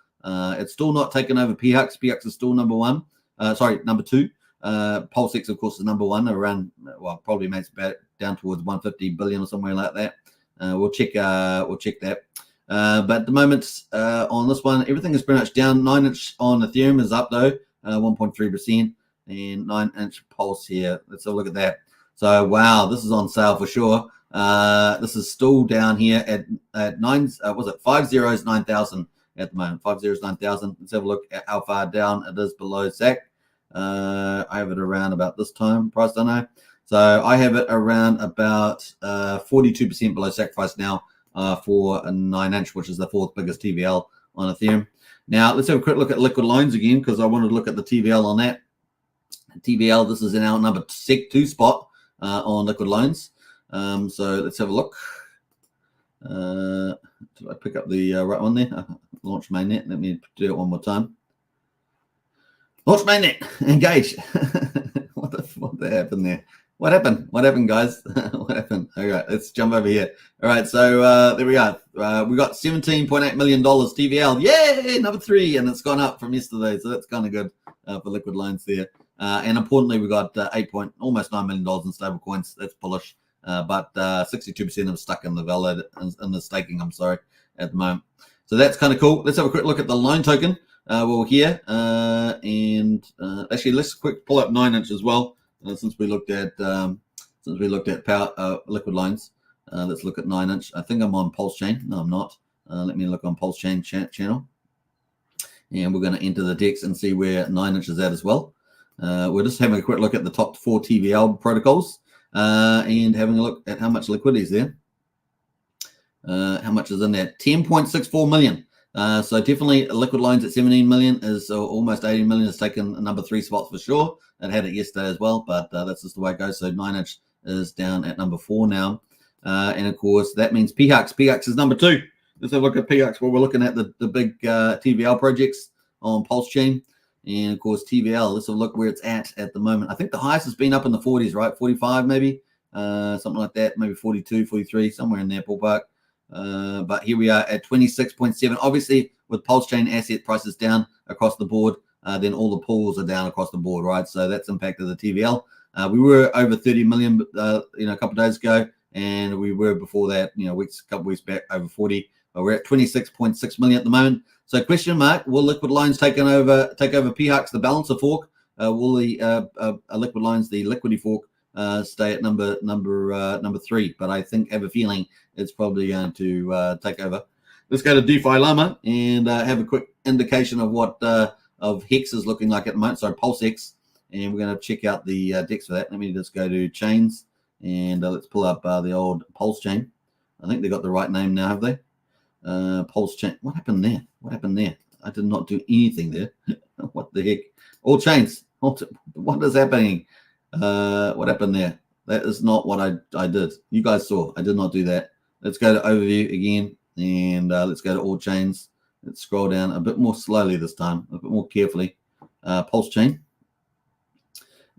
It's still not taken over PHUX. PHUX is still number two. Pulsechain, of course, is number one around, well, probably makes about down towards 150 billion or somewhere like that. We'll check that. But at the moment on this one, everything is pretty much down. 9inch on Ethereum is up though, 1.3%, and 9inch Pulse here. Let's have a look at that. So wow, this is on sale for sure. This is still down here at 9,000 at the moment. 9,000. Let's have a look at how far down it is below SAC. I have it around about this time price, don't I? So I have it around about 42% below sacrifice now for a 9inch, which is the fourth biggest TVL on Ethereum. Now let's have a quick look at liquid loans again because I wanted to look at the TVL on that. TVL, this is in our number 2 spot on liquid loans. So let's have a look. Did I pick up the right one there? Launch mainnet. Let me do it one more time. Launch mainnet. Engage. What happened there? What happened? What happened, guys? What happened? All right, let's jump over here. All right, so there we are. We got $17.8 million TVL. Yay, number 3, and it's gone up from yesterday, so that's kind of good for liquid loans there. And importantly, we got almost $9 million in stable coins. That's bullish, but 62% of stuck in the valid in the staking. I'm sorry, at the moment. So that's kind of cool. Let's have a quick look at the loan token. We're here, and actually, let's quick pull up 9inch as well. Since we looked at power liquid loans, let's look at 9inch. I think I'm on Pulsechain. No, I'm not. Let me look on Pulsechain channel, and we're going to enter the DEX and see where 9inch is at as well. We're just having a quick look at the top 4 TVL protocols and having a look at how much liquidity is there. How much is in there? 10.64 million. So definitely liquid loans at 17 million is almost 18 million has taken a number 3 spot for sure. It had it yesterday as well, but that's just the way it goes. So 9inch is down at number 4 now. And of course, that means PHUX. PHUX is number 2. Let's have a look at PHUX. Well, we're looking at the big TVL projects on Pulsechain. And of course, TVL, let's have a look where it's at the moment. I think the highest has been up in the 40s, right? 45 maybe, something like that. Maybe 42, 43, somewhere in there, ballpark. But here we are at 26.7. Obviously, with Pulsechain asset prices down across the board, then all the pools are down across the board, right? So that's impacted the TVL. We were over 30 million, a couple of days ago, and we were before that, a couple of weeks back, over 40. But we're at 26.6 million at the moment. So question mark: will liquid loans take over PHUX, the balancer fork? Will the liquid loans, the liquidity fork, stay at number 3? But I have a feeling it's probably going to take over. Let's go to DeFi Llama and have a quick indication of what of Hex is looking like at the moment. So Pulse Hex, and we're going to check out the DEX for that. Let me just go to chains and let's pull up the old Pulsechain. I think they got the right name now, have they? Pulsechain. What happened there? I did not do anything there. What the heck? All chains. What is happening? What happened there? That is not what I did. You guys saw. I did not do that. Let's go to overview again, and let's go to all chains. Let's scroll down a bit more slowly this time, a bit more carefully. Pulsechain,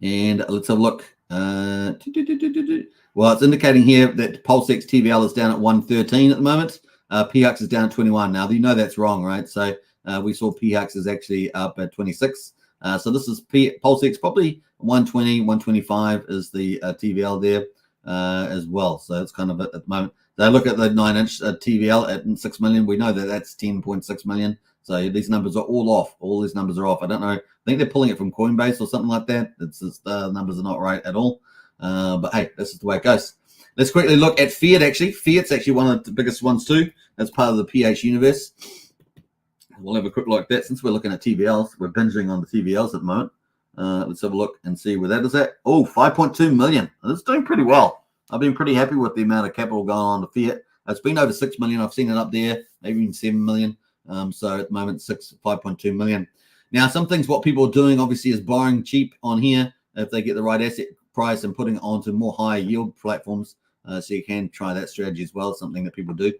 and let's have a look. Well, it's indicating here that Pulsex TVL is down at 113 at the moment. PHUX is down at 21. Now, you know that's wrong, right? So we saw PHUX is actually up at 26. So this is Pulsex, probably 120, 125 is the TVL there as well. So it's kind of at the moment. They look at the 9inch TVL at 6 million. We know that that's 10.6 million. So these numbers are all off. All these numbers are off. I don't know. I think they're pulling it from Coinbase or something like that. It's just the numbers are not right at all. But hey, this is the way it goes. Let's quickly look at Fiat. Actually, Fiat's actually one of the biggest ones too. That's part of the PH universe. We'll have a quick look at that. Since we're looking at TVLs, we're binging on the TVLs at the moment. Let's have a look and see where that is at. Oh, 5.2 million. That's doing pretty well. I've been pretty happy with the amount of capital going on to Fiat. It's been over 6 million. I've seen it up there, maybe even 7 million. So at the moment, 5.2 million. Now, some things what people are doing obviously is borrowing cheap on here if they get the right asset price and putting it onto more high yield platforms. So you can try that strategy as well. Something that people do.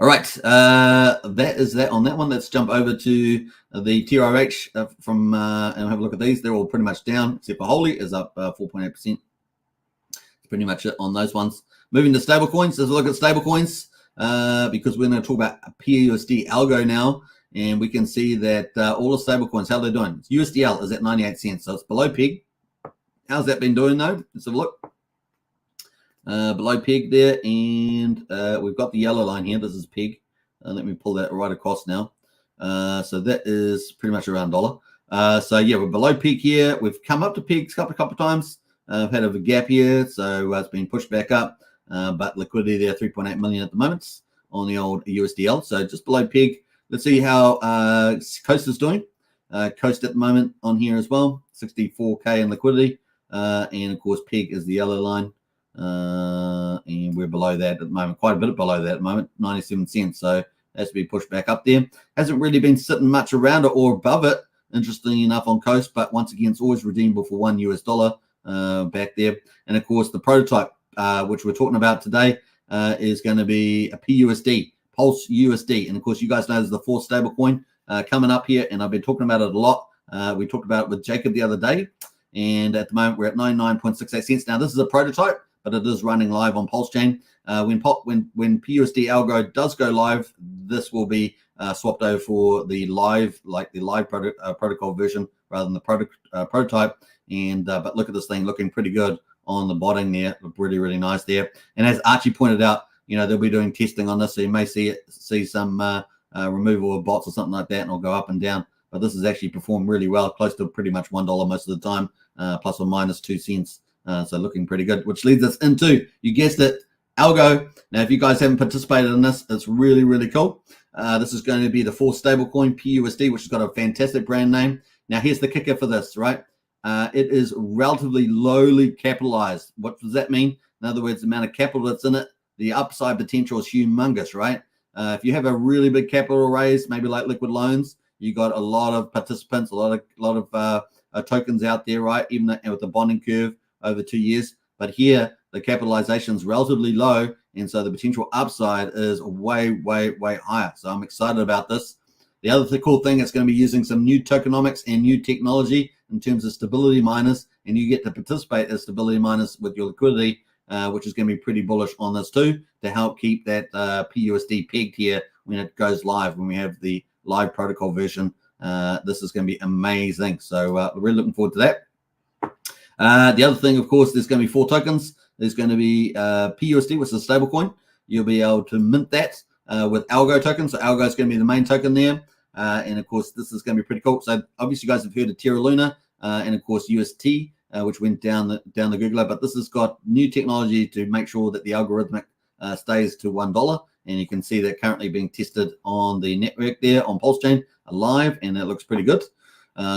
All right, that is that on that one. Let's jump over to the TRH and have a look at these. They're all pretty much down, except for Holy is up 4.8%. It's pretty much it on those ones. Moving to stablecoins, let's look at stablecoins because we're going to talk about PUSD Algo now, and we can see that all the stablecoins, how they're doing. USDL is at 98 cents, so it's below peg. How's that been doing though? Let's have a look. Below peg there, and we've got the yellow line here. This is peg. Let me pull that right across now. So that is pretty much around $1. So yeah, we're below peg here. We've come up to pegs a couple of times. I've had a gap here, so it's been pushed back up. But liquidity there, 3.8 million at the moment on the old USDL. So just below peg. Let's see how Coast is doing. Coast at the moment on here as well, 64K in liquidity. And of course, peg is the yellow line. And we're below that at the moment, quite a bit below that at the moment, 97 cents. So has to be pushed back up there. Hasn't really been sitting much around it or above it, interestingly enough, on Coast, but once again, it's always redeemable for $1 back there. And of course, the prototype, which we're talking about today, is going to be a PUSD, Pulse USD. And of course, you guys know there's the fourth stable coin coming up here, and I've been talking about it a lot. We talked about it with Jacob the other day, and at the moment, we're at 99.68 cents. Now, this is a prototype, but it is running live on Pulsechain. When PUSD Algo does go live, this will be swapped over for the live, protocol version rather than the prototype. And but look at this thing looking pretty good on the bottom there, really, really nice there. And as Archie pointed out, they'll be doing testing on this, so you may see some removal of bots or something like that, and it'll go up and down. But this has actually performed really well, close to pretty much $1 most of the time, plus or minus 2 cents. So looking pretty good, which leads us into, you guessed it, Algo. Now, if you guys haven't participated in this, it's really, really cool. This is going to be the fourth stablecoin, PUSD, which has got a fantastic brand name. Now, here's the kicker for this, right? It is relatively lowly capitalized. What does that mean? In other words, the amount of capital that's in it, the upside potential is humongous, right? If you have a really big capital raise, maybe like liquid loans, you got a lot of participants, a lot of tokens out there, right? Even with the bonding curve over 2 years. But here, the capitalization is relatively low, and so the potential upside is way, way, way higher. So I'm excited about this. The other cool thing, it's going to be using some new tokenomics and new technology in terms of stability miners, and you get to participate as stability miners with your liquidity, which is going to be pretty bullish on this too, to help keep that PUSD pegged here when it goes live, when we have the live protocol version. This is going to be amazing. So we're really looking forward to that. The other thing, of course, there's going to be 4 tokens. There's going to be PUSD, which is a stable coin. You'll be able to mint that with Algo token. So Algo is going to be the main token there. And of course, this is going to be pretty cool. So obviously, you guys have heard of Terra Luna and of course UST, which went down the Googler. But this has got new technology to make sure that the algorithmic stays to $1. And you can see that currently being tested on the network there on Pulsechain live, and it looks pretty good.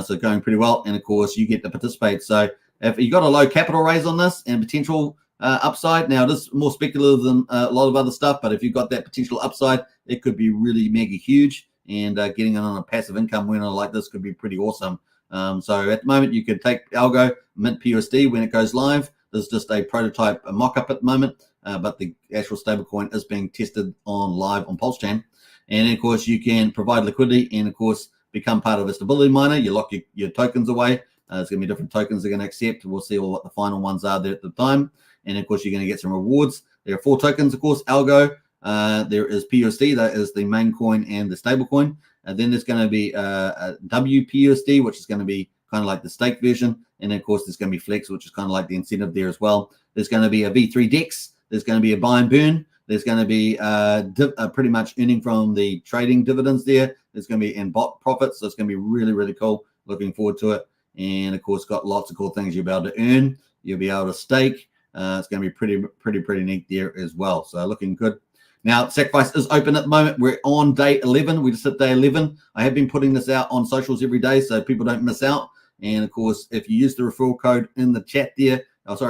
So going pretty well. And of course, you get to participate. So if you got a low capital raise on this and potential upside, now this is more speculative than a lot of other stuff, but if you've got that potential upside, it could be really mega huge, and getting it on a passive income winner like this could be pretty awesome. So at the moment, you could take Algo, mint PUSD when it goes live. This is just a prototype, a mock-up at the moment, but the actual stablecoin is being tested on live on Pulsechain. And of course, you can provide liquidity and of course become part of a stability miner. You lock your tokens away. There's going to be different tokens they're going to accept. We'll see what the final ones are there at the time. And of course, you're going to get some rewards. There are 4 tokens, of course, Algo. There is PUSD, that is the main coin and the stable coin. And then there's going to be a WPUSD, which is going to be kind of like the stake version. And then, of course, there's going to be Flex, which is kind of like the incentive there as well. There's going to be a V3 DEX. There's going to be a buy and burn. There's going to be pretty much earning from the trading dividends there. There's going to be in bot profits, so it's going to be really, really cool. Looking forward to it. And of course, got lots of cool things you'll be able to earn. You'll be able to stake. It's going to be pretty neat there as well. So looking good. Now, Sacrifice is open at the moment. We're on day 11. We just hit day 11. I have been putting this out on socials every day so people don't miss out. And of course, if you use the referral code in the chat there,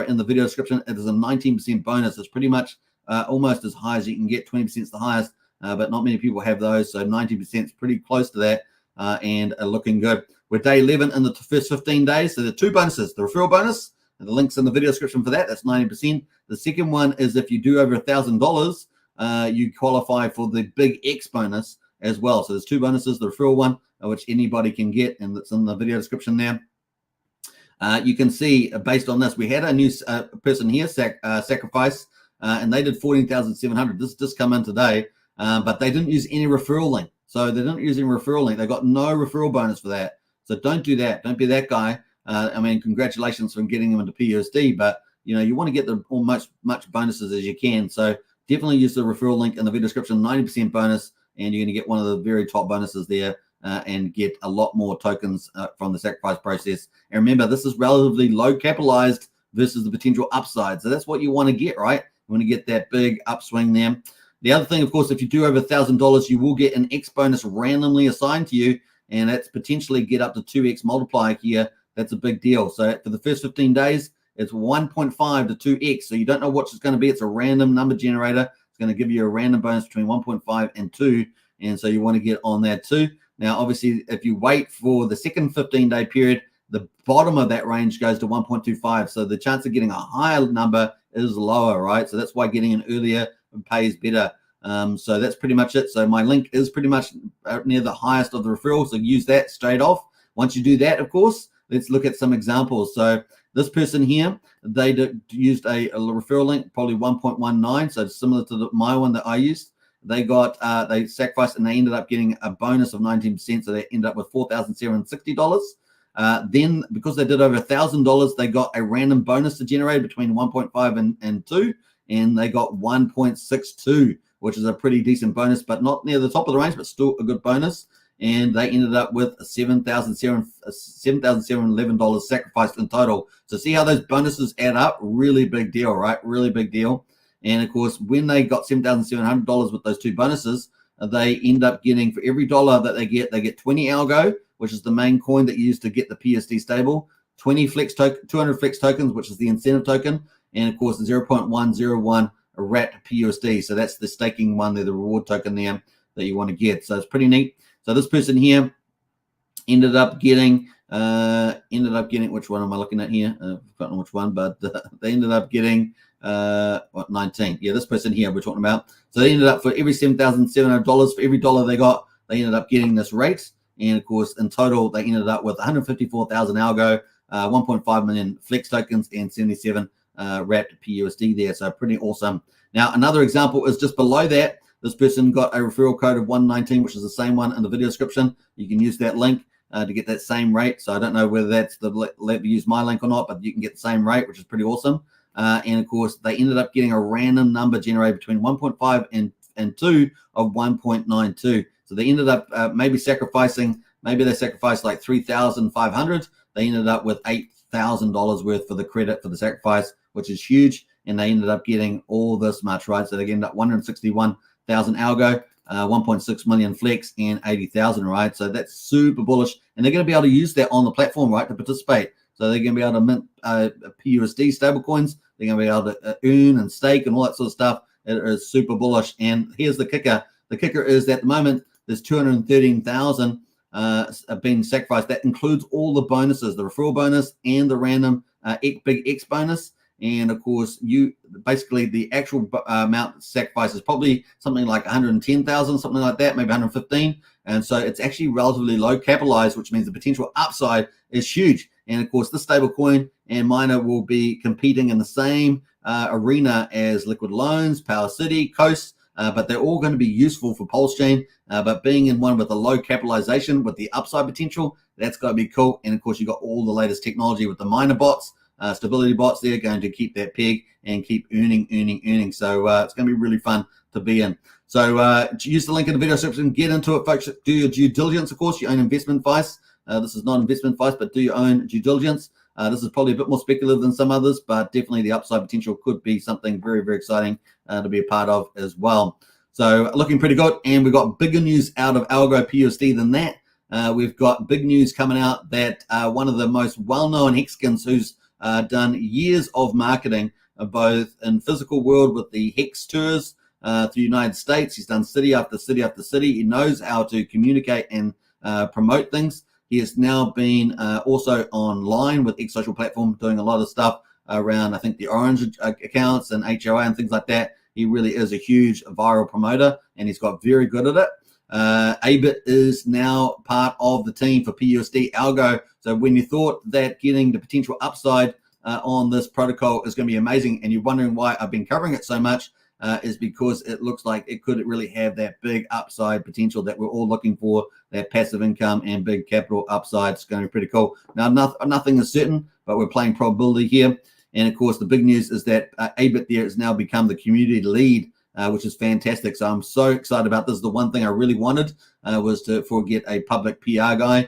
in the video description, it is a 19% bonus. It's pretty much almost as high as you can get. 20% is the highest, but not many people have those. So 90% is pretty close to that and looking good. We're day 11 in the first 15 days. So there are two bonuses, the referral bonus, and the link's in the video description for that. That's 90%. The second one is if you do over $1,000, you qualify for the big X bonus as well. So there's two bonuses, the referral one, which anybody can get, and that's in the video description there. You can see based on this, we had a new person here, Sacrifice, and they did 14,700. This just come in today, but they didn't use any referral link. So they didn't use any referral link. They got no referral bonus for that. So don't do that. Don't be that guy. I mean, congratulations for getting them into PUSD, but you want to get the much bonuses as you can. So definitely use the referral link in the video description, 90% bonus, and you're going to get one of the very top bonuses there. And get a lot more tokens from the Sacrifice process. And remember, this is relatively low capitalized versus the potential upside. So that's what you want to get, right? You want to get that big upswing there. The other thing, of course, if you do over $1,000, you will get an X bonus randomly assigned to you, and that's potentially get up to 2X multiplier here. That's a big deal. So for the first 15 days, it's 1.5 to 2X. So you don't know what it's going to be. It's a random number generator. It's going to give you a random bonus between 1.5 and 2. And so you want to get on that too. Now, obviously, if you wait for the second 15-day period, the bottom of that range goes to 1.25. So the chance of getting a higher number is lower, right? So that's why getting in earlier pays better. So that's pretty much it. So my link is pretty much near the highest of the referrals. So use that straight off. Once you do that, of course, let's look at some examples. So this person here, they used a referral link, probably 1.19. So similar to my one that I used. They sacrificed and they ended up getting a bonus of 19%. So they ended up with $4,760. Then because they did over $1,000, they got a random bonus to generate between 1.5 and 2. And they got 1.62, which is a pretty decent bonus, but not near the top of the range, but still a good bonus. And they ended up with $7,711 sacrificed in total. So see how those bonuses add up? Really big deal, right? Really big deal. And of course, when they got $7,700 with those two bonuses, they end up getting, for every dollar that they get 20 algo, which is the main coin that you use to get the PUSD stable, 200 flex tokens, which is the incentive token, and of course 0.101 RAT PUSD. So that's the staking one there, the reward token there that you want to get. So it's pretty neat. So this person here ended up getting which one am I looking at here? I've forgotten which one, but they ended up getting 19. Yeah, this person here we're talking about. So they ended up, for every $7,700, for every dollar they got, they ended up getting this rate. And of course, in total, they ended up with 154,000 algo, 1.5 million flex tokens, and 77 wrapped PUSD there. So pretty awesome. Now, another example is just below that. This person got a referral code of 119, which is the same one in the video description. You can use that link to get that same rate. So I don't know whether that's let me use my link or not, but you can get the same rate, which is pretty awesome. And of course, they ended up getting a random number generated between 1.5 and 2 of 1.92. So they ended up maybe they sacrificed like 3,500. They ended up with $8,000 worth for the credit for the sacrifice, which is huge. And they ended up getting all this much, right? So they ended up 161,000 algo, 1.6 million flex, and 80,000, right? So that's super bullish. And they're going to be able to use that on the platform, right, to participate. So they're going to be able to mint PUSD stablecoins. They're going to be able to earn and stake and all that sort of stuff. It is super bullish. And here's the kicker. The kicker is that at the moment, there's 213,000 being sacrificed. That includes all the bonuses, the referral bonus and the random big X bonus. And of course, basically the actual amount sacrificed is probably something like 110,000, something like that, maybe 115. And so it's actually relatively low capitalized, which means the potential upside is huge. And of course, this stable coin and miner will be competing in the same arena as Liquid Loans, Power City, Coast, but they're all going to be useful for Pulsechain. But being in one with a low capitalization with the upside potential, that's got to be cool. And of course, you got all the latest technology with the miner bots stability bots there going to keep that peg and keep earning. So it's going to be really fun to be in. So use the link in the video description, get into it, folks. Do your due diligence, of course, your own investment advice. This is not investment advice, but do your own due diligence. This is probably a bit more speculative than some others, but definitely the upside potential could be something very, very exciting to be a part of as well. So looking pretty good, and we've got bigger news out of Algo PUSD than that. We've got big news coming out that one of the most well-known hexkins who's done years of marketing, both in physical world with the Hex tours through the United States. He's done city after city after city. He knows how to communicate and promote things. He has now been also online with X Social platform doing a lot of stuff around, I think, the Orange accounts and HOA and things like that. He really is a huge viral promoter, and he's got very good at it. Abit is now part of the team for PUSD Algo. So when you thought that getting the potential upside on this protocol is going to be amazing, and you're wondering why I've been covering it so much, is because it looks like it could really have that big upside potential that we're all looking for, that passive income and big capital upside. It's going to be pretty cool. Now, nothing is certain, but we're playing probability here. And of course, the big news is that Abit there has now become the community lead, which is fantastic. So I'm so excited about this. The one thing I really wanted was to get a public PR guy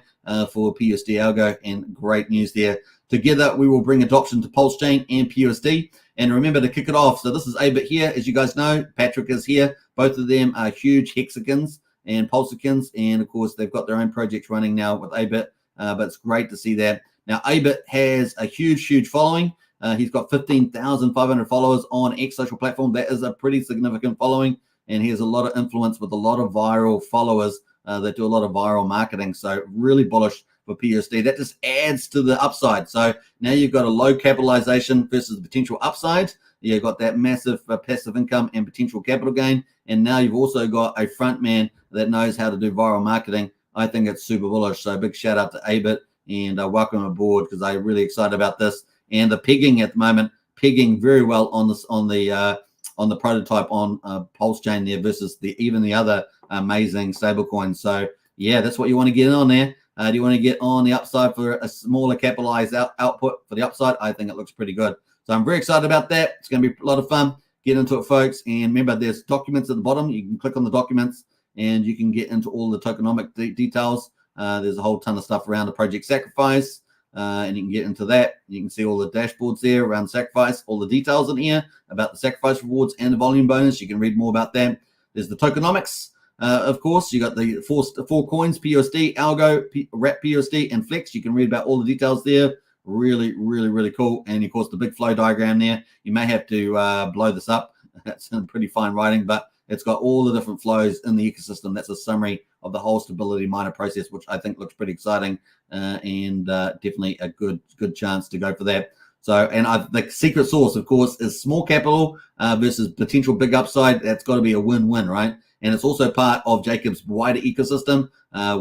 for PUSD Algo, and great news there. Together, we will bring adoption to Pulsechain and PUSD. And remember to kick it off. So this is Abit here. As you guys know, Patrick is here. Both of them are huge hexagons and Pulsechans. And of course, they've got their own projects running now with Abit. But it's great to see that. Now, Abit has a huge following. He's got 15,500 followers on X Social platform. That is a pretty significant following. And he has a lot of influence with a lot of viral followers that do a lot of viral marketing. So really bullish for PUSD. That just adds to the upside. So now you've got a low capitalization versus the potential upside. You've got that massive passive income and potential capital gain. And now you've also got a front man that knows how to do viral marketing. I think it's super bullish. So big shout out to Abit, and welcome aboard, because I'm really excited about this. And the pegging at the moment, pegging very well on this on the prototype on Pulsechain there versus even the other amazing stablecoins. So yeah, that's what you want to get in on there. Do you want to get on the upside for a smaller capitalized output for the upside? I think it looks pretty good. So I'm very excited about that. It's going to be a lot of fun. Get into it, folks. And remember, there's documents at the bottom. You can click on the documents and you can get into all the tokenomic details. There's a whole ton of stuff around the project Sacrifice, and you can get into that. You can see all the dashboards there around Sacrifice, all the details in here about the Sacrifice rewards and the volume bonus. You can read more about that. There's the tokenomics. Of course, you got the four coins: PUSD, Algo, Wrap PUSD, and Flex. You can read about all the details there. Really cool. And of course, the big flow diagram there. You may have to blow this up. That's in pretty fine writing, but it's got all the different flows in the ecosystem. That's a summary of the whole stability miner process, which I think looks pretty exciting, and definitely a good chance to go for that. So, and the secret sauce, of course, is small capital versus potential big upside. That's got to be a win-win, right? And it's also part of Jacob's wider ecosystem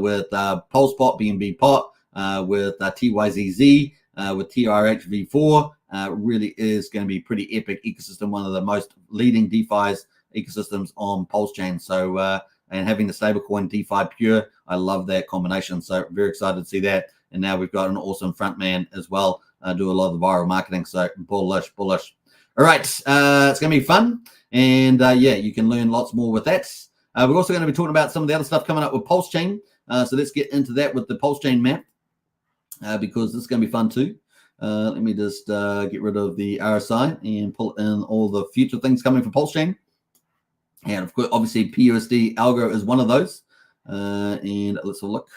with PulsePot, BNB Pot, with TYZZ, with TRHV4. Really is going to be pretty epic ecosystem, one of the most leading DeFi's ecosystems on Pulsechain. So, and having the stablecoin DeFi Pure, I love that combination. So very excited to see that. And now we've got an awesome front man as well, do a lot of the viral marketing. So bullish. All right, it's going to be fun. And yeah, you can learn lots more with that. We're also going to be talking about some of the other stuff coming up with Pulsechain. So let's get into that with the Pulsechain map, because this is going to be fun too. Let me just get rid of the RSI and pull in all the future things coming for Pulsechain. And of course, obviously, PUSD Algo is one of those. And let's have a look.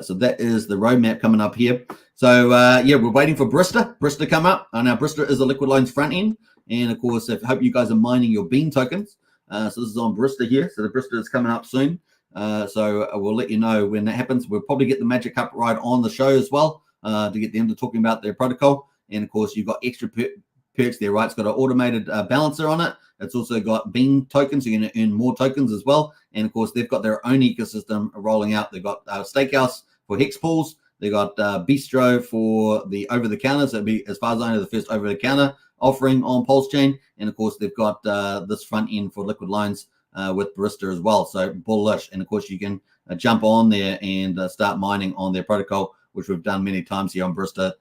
So that is the roadmap coming up here. So yeah, we're waiting for Brista to come up. Now Brista is a Liquid Loans front end. And of course, I hope you guys are mining your Bean tokens. So this is on Brista here. So the Brista is coming up soon. So we'll let you know when that happens. We'll probably get the Magic Cup ride on the show as well, to get them to talking about their protocol. And of course, you've got extra perks there, right? It's got an automated balancer on it. It's also got Bean tokens, so you're going to earn more tokens as well. And of course, they've got their own ecosystem rolling out. They've got Stakehouse for hex pools. They got Bistro for the over-the-counter. So it'll be, as far as I know, the first over-the-counter offering on Pulsechain. And of course, they've got this front end for Liquid Loans with Barista as well. So bullish. And of course, you can jump on there and start mining on their protocol, which we've done many times here on Barista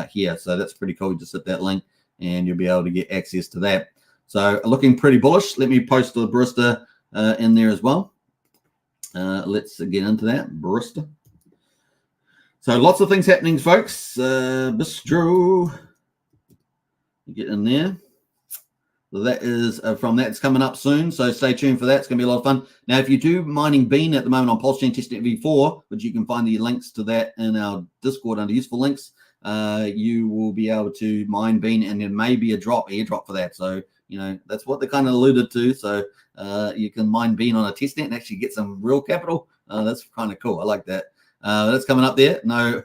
here. So that's pretty cool. You just hit that link and you'll be able to get access to that. So looking pretty bullish. Let me post the barista in there as well. Let's get into that barista. So lots of things happening, folks. Bistro, get in there. So that is from that. It's coming up soon, so stay tuned for that. It's going to be a lot of fun. Now, if you do mining Bean at the moment on Pulsechain Testnet V4, which you can find the links to that in our Discord under useful links, you will be able to mine Bean, and there may be a airdrop for that. So, you know, that's what they kind of alluded to. So you can mine Bean on a testnet and actually get some real capital. That's kind of cool. I like that. That's coming up there. No,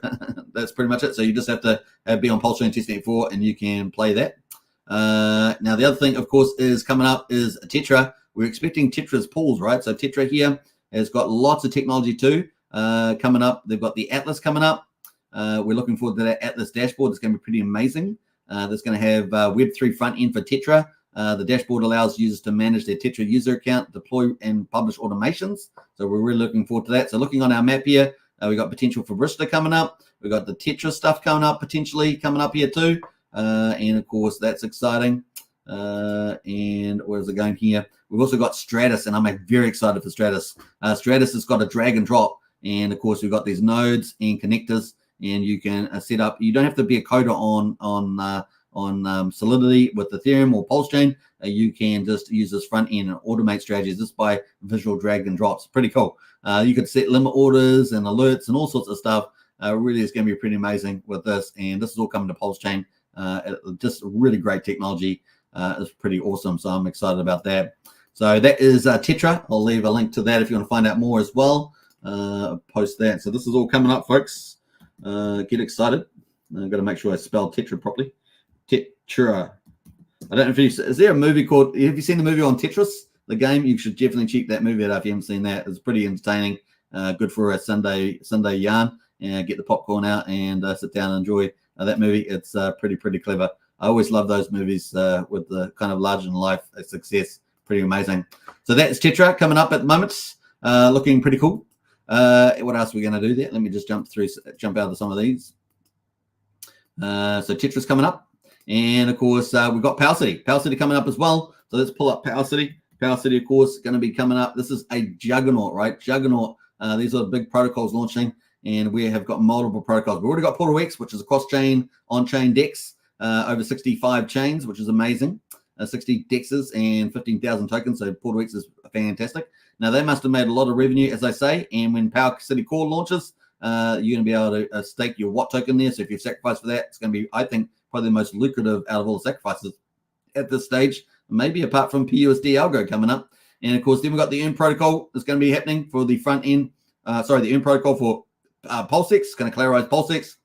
that's pretty much it. So you just have to be on Pulsechain Testnet 4 and you can play that. Now, the other thing, of course, is coming up is Tetra. We're expecting Tetra's pools, right? So Tetra here has got lots of technology too coming up. They've got the Atlas coming up. We're looking forward to that Atlas dashboard. It's going to be pretty amazing. That's going to have Web3 front end for Tetra. The dashboard allows users to manage their Tetra user account, deploy and publish automations. So we're really looking forward to that. So looking on our map here, we got potential for Barista coming up. We got the Tetra stuff coming up, potentially coming up here too. And of course, that's exciting. And where's it going here? We've also got Stratus, and I'm very excited for Stratus. Stratus has got a drag and drop. And of course, we've got these nodes and connectors, and you can set up. You don't have to be a coder on Solidity with Ethereum or Pulsechain. You can just use this front end and automate strategies just by visual drag and drops. Pretty cool. You could set limit orders and alerts and all sorts of stuff. Really, it's going to be pretty amazing with this. And this is all coming to Pulsechain. Just really great technology. It's pretty awesome. So I'm excited about that. So that is Tetra. I'll leave a link to that if you want to find out more as well. Post that. So this is all coming up, folks. Get excited. I've got to make sure I spell Tetra properly. Tetra. I don't know if is there a movie called, have you seen the movie on Tetris, the game? You should definitely check that movie out if you haven't seen that. It's pretty entertaining. Good for a Sunday yarn, and get the popcorn out and sit down and enjoy that movie. It's pretty clever. I always love those movies with the kind of larger than life success. Pretty amazing. So that's Tetra coming up at the moment. Looking pretty cool. What else are we going to do there? Let me just jump out of some of these. So Tetra's coming up. And of course, we've got Power City. Power City coming up as well. So let's pull up Power City. Power City, of course, going to be coming up. This is a juggernaut, right? Juggernaut. These are big protocols launching, and we have got multiple protocols. We've already got Portal X, which is a cross-chain, on-chain DEX, over 65 chains, which is amazing. 60 DEXs and 15,000 tokens. So Portal X is fantastic. Now, they must have made a lot of revenue, as I say. And when Power City Core launches, you're going to be able to stake your Watt token there. So if you sacrifice for that, it's going to be, I think, probably the most lucrative out of all the sacrifices at this stage, maybe apart from PUSD Algo coming up. And of course, then we've got the Earn protocol that's going to be happening for the front end. The Earn protocol for Pulsex. It's going to clarize Pulsex.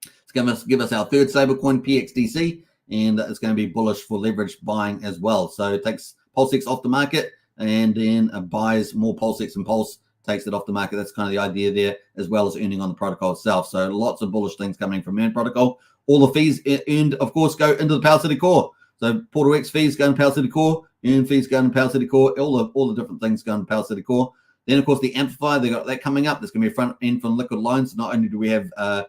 It's going to give us our third stablecoin, PXDC, and it's going to be bullish for leverage buying as well. So it takes Pulsex off the market and then buys more Pulsex, and Pulse takes it off the market. That's kind of the idea there, as well as earning on the protocol itself. So lots of bullish things coming from Earn protocol. All the fees earned, of course, go into the Power City Core. So Portal X fees go into Power City Core, Earn fees go into Power City Core, all the different things go into Power City Core. Then, of course, the Amplify, they got that coming up. There's going to be a front end from Liquid Lines. Not only do we have a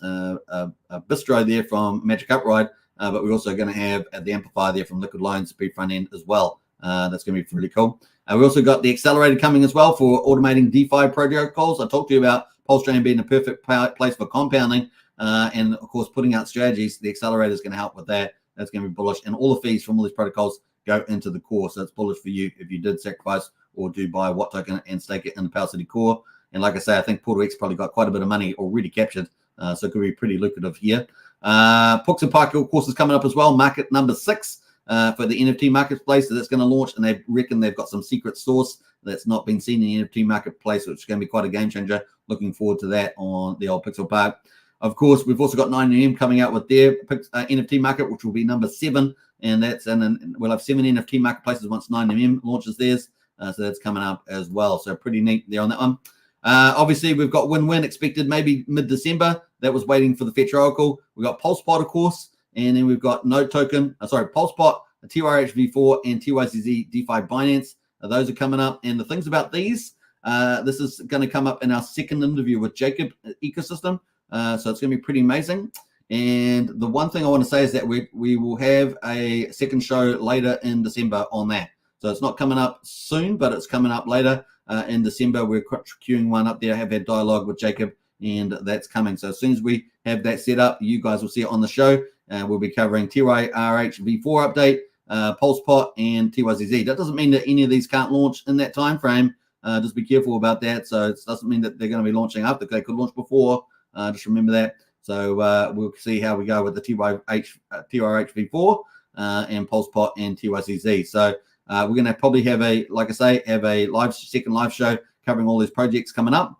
Bistro there from Magic Upride, but we're also going to have the Amplify there from Liquid Lines to be front end as well. That's going to be really cool. We also got the Accelerator coming as well for automating DeFi protocols. I talked to you about Pulsechain being a perfect place for compounding. And of course, putting out strategies, the accelerator is going to help with that. That's going to be bullish. And all the fees from all these protocols go into the core. So it's bullish for you if you did sacrifice or do buy Watt token and stake it in the Power City Core. And like I say, I think Portal X probably got quite a bit of money already captured. So it could be pretty lucrative here. Pux and Park, of course, is coming up as well. Market number 6 for the NFT marketplace that's going to launch. And they reckon they've got some secret source that's not been seen in the NFT marketplace, which is going to be quite a game changer. Looking forward to that on the old Pixel Park. Of course, we've also got 9M coming out with their NFT market, which will be number 7. And then we'll have 7 NFT marketplaces once 9M launches theirs. So that's coming up as well. So pretty neat there on that one. Obviously, we've got Win-Win expected maybe mid-December. That was waiting for the Fetch Oracle. We've got Pulsepot, of course. And then we've got Node Token. Pulsepot, TYRH V4, and TYCZ DeFi Binance. Those are coming up. And the things about these, this is going to come up in our second interview with Jacob Ecosystem, So it's going to be pretty amazing. And the one thing I want to say is that we will have a second show later in December on that. So it's not coming up soon, but it's coming up later in December. We're queuing one up there. I have had dialogue with Jacob, and that's coming. So as soon as we have that set up, you guys will see it on the show. We'll be covering TYRH V4 update, Pulsepot, and TYZZ. That doesn't mean that any of these can't launch in that time frame. Just be careful about that. So it doesn't mean that they're going to be launching after. They could launch before. Just remember that. So we'll see how we go with the TYRH V4 and Pulsepot and TYZZ. So we're going to probably have a second live show covering all these projects coming up,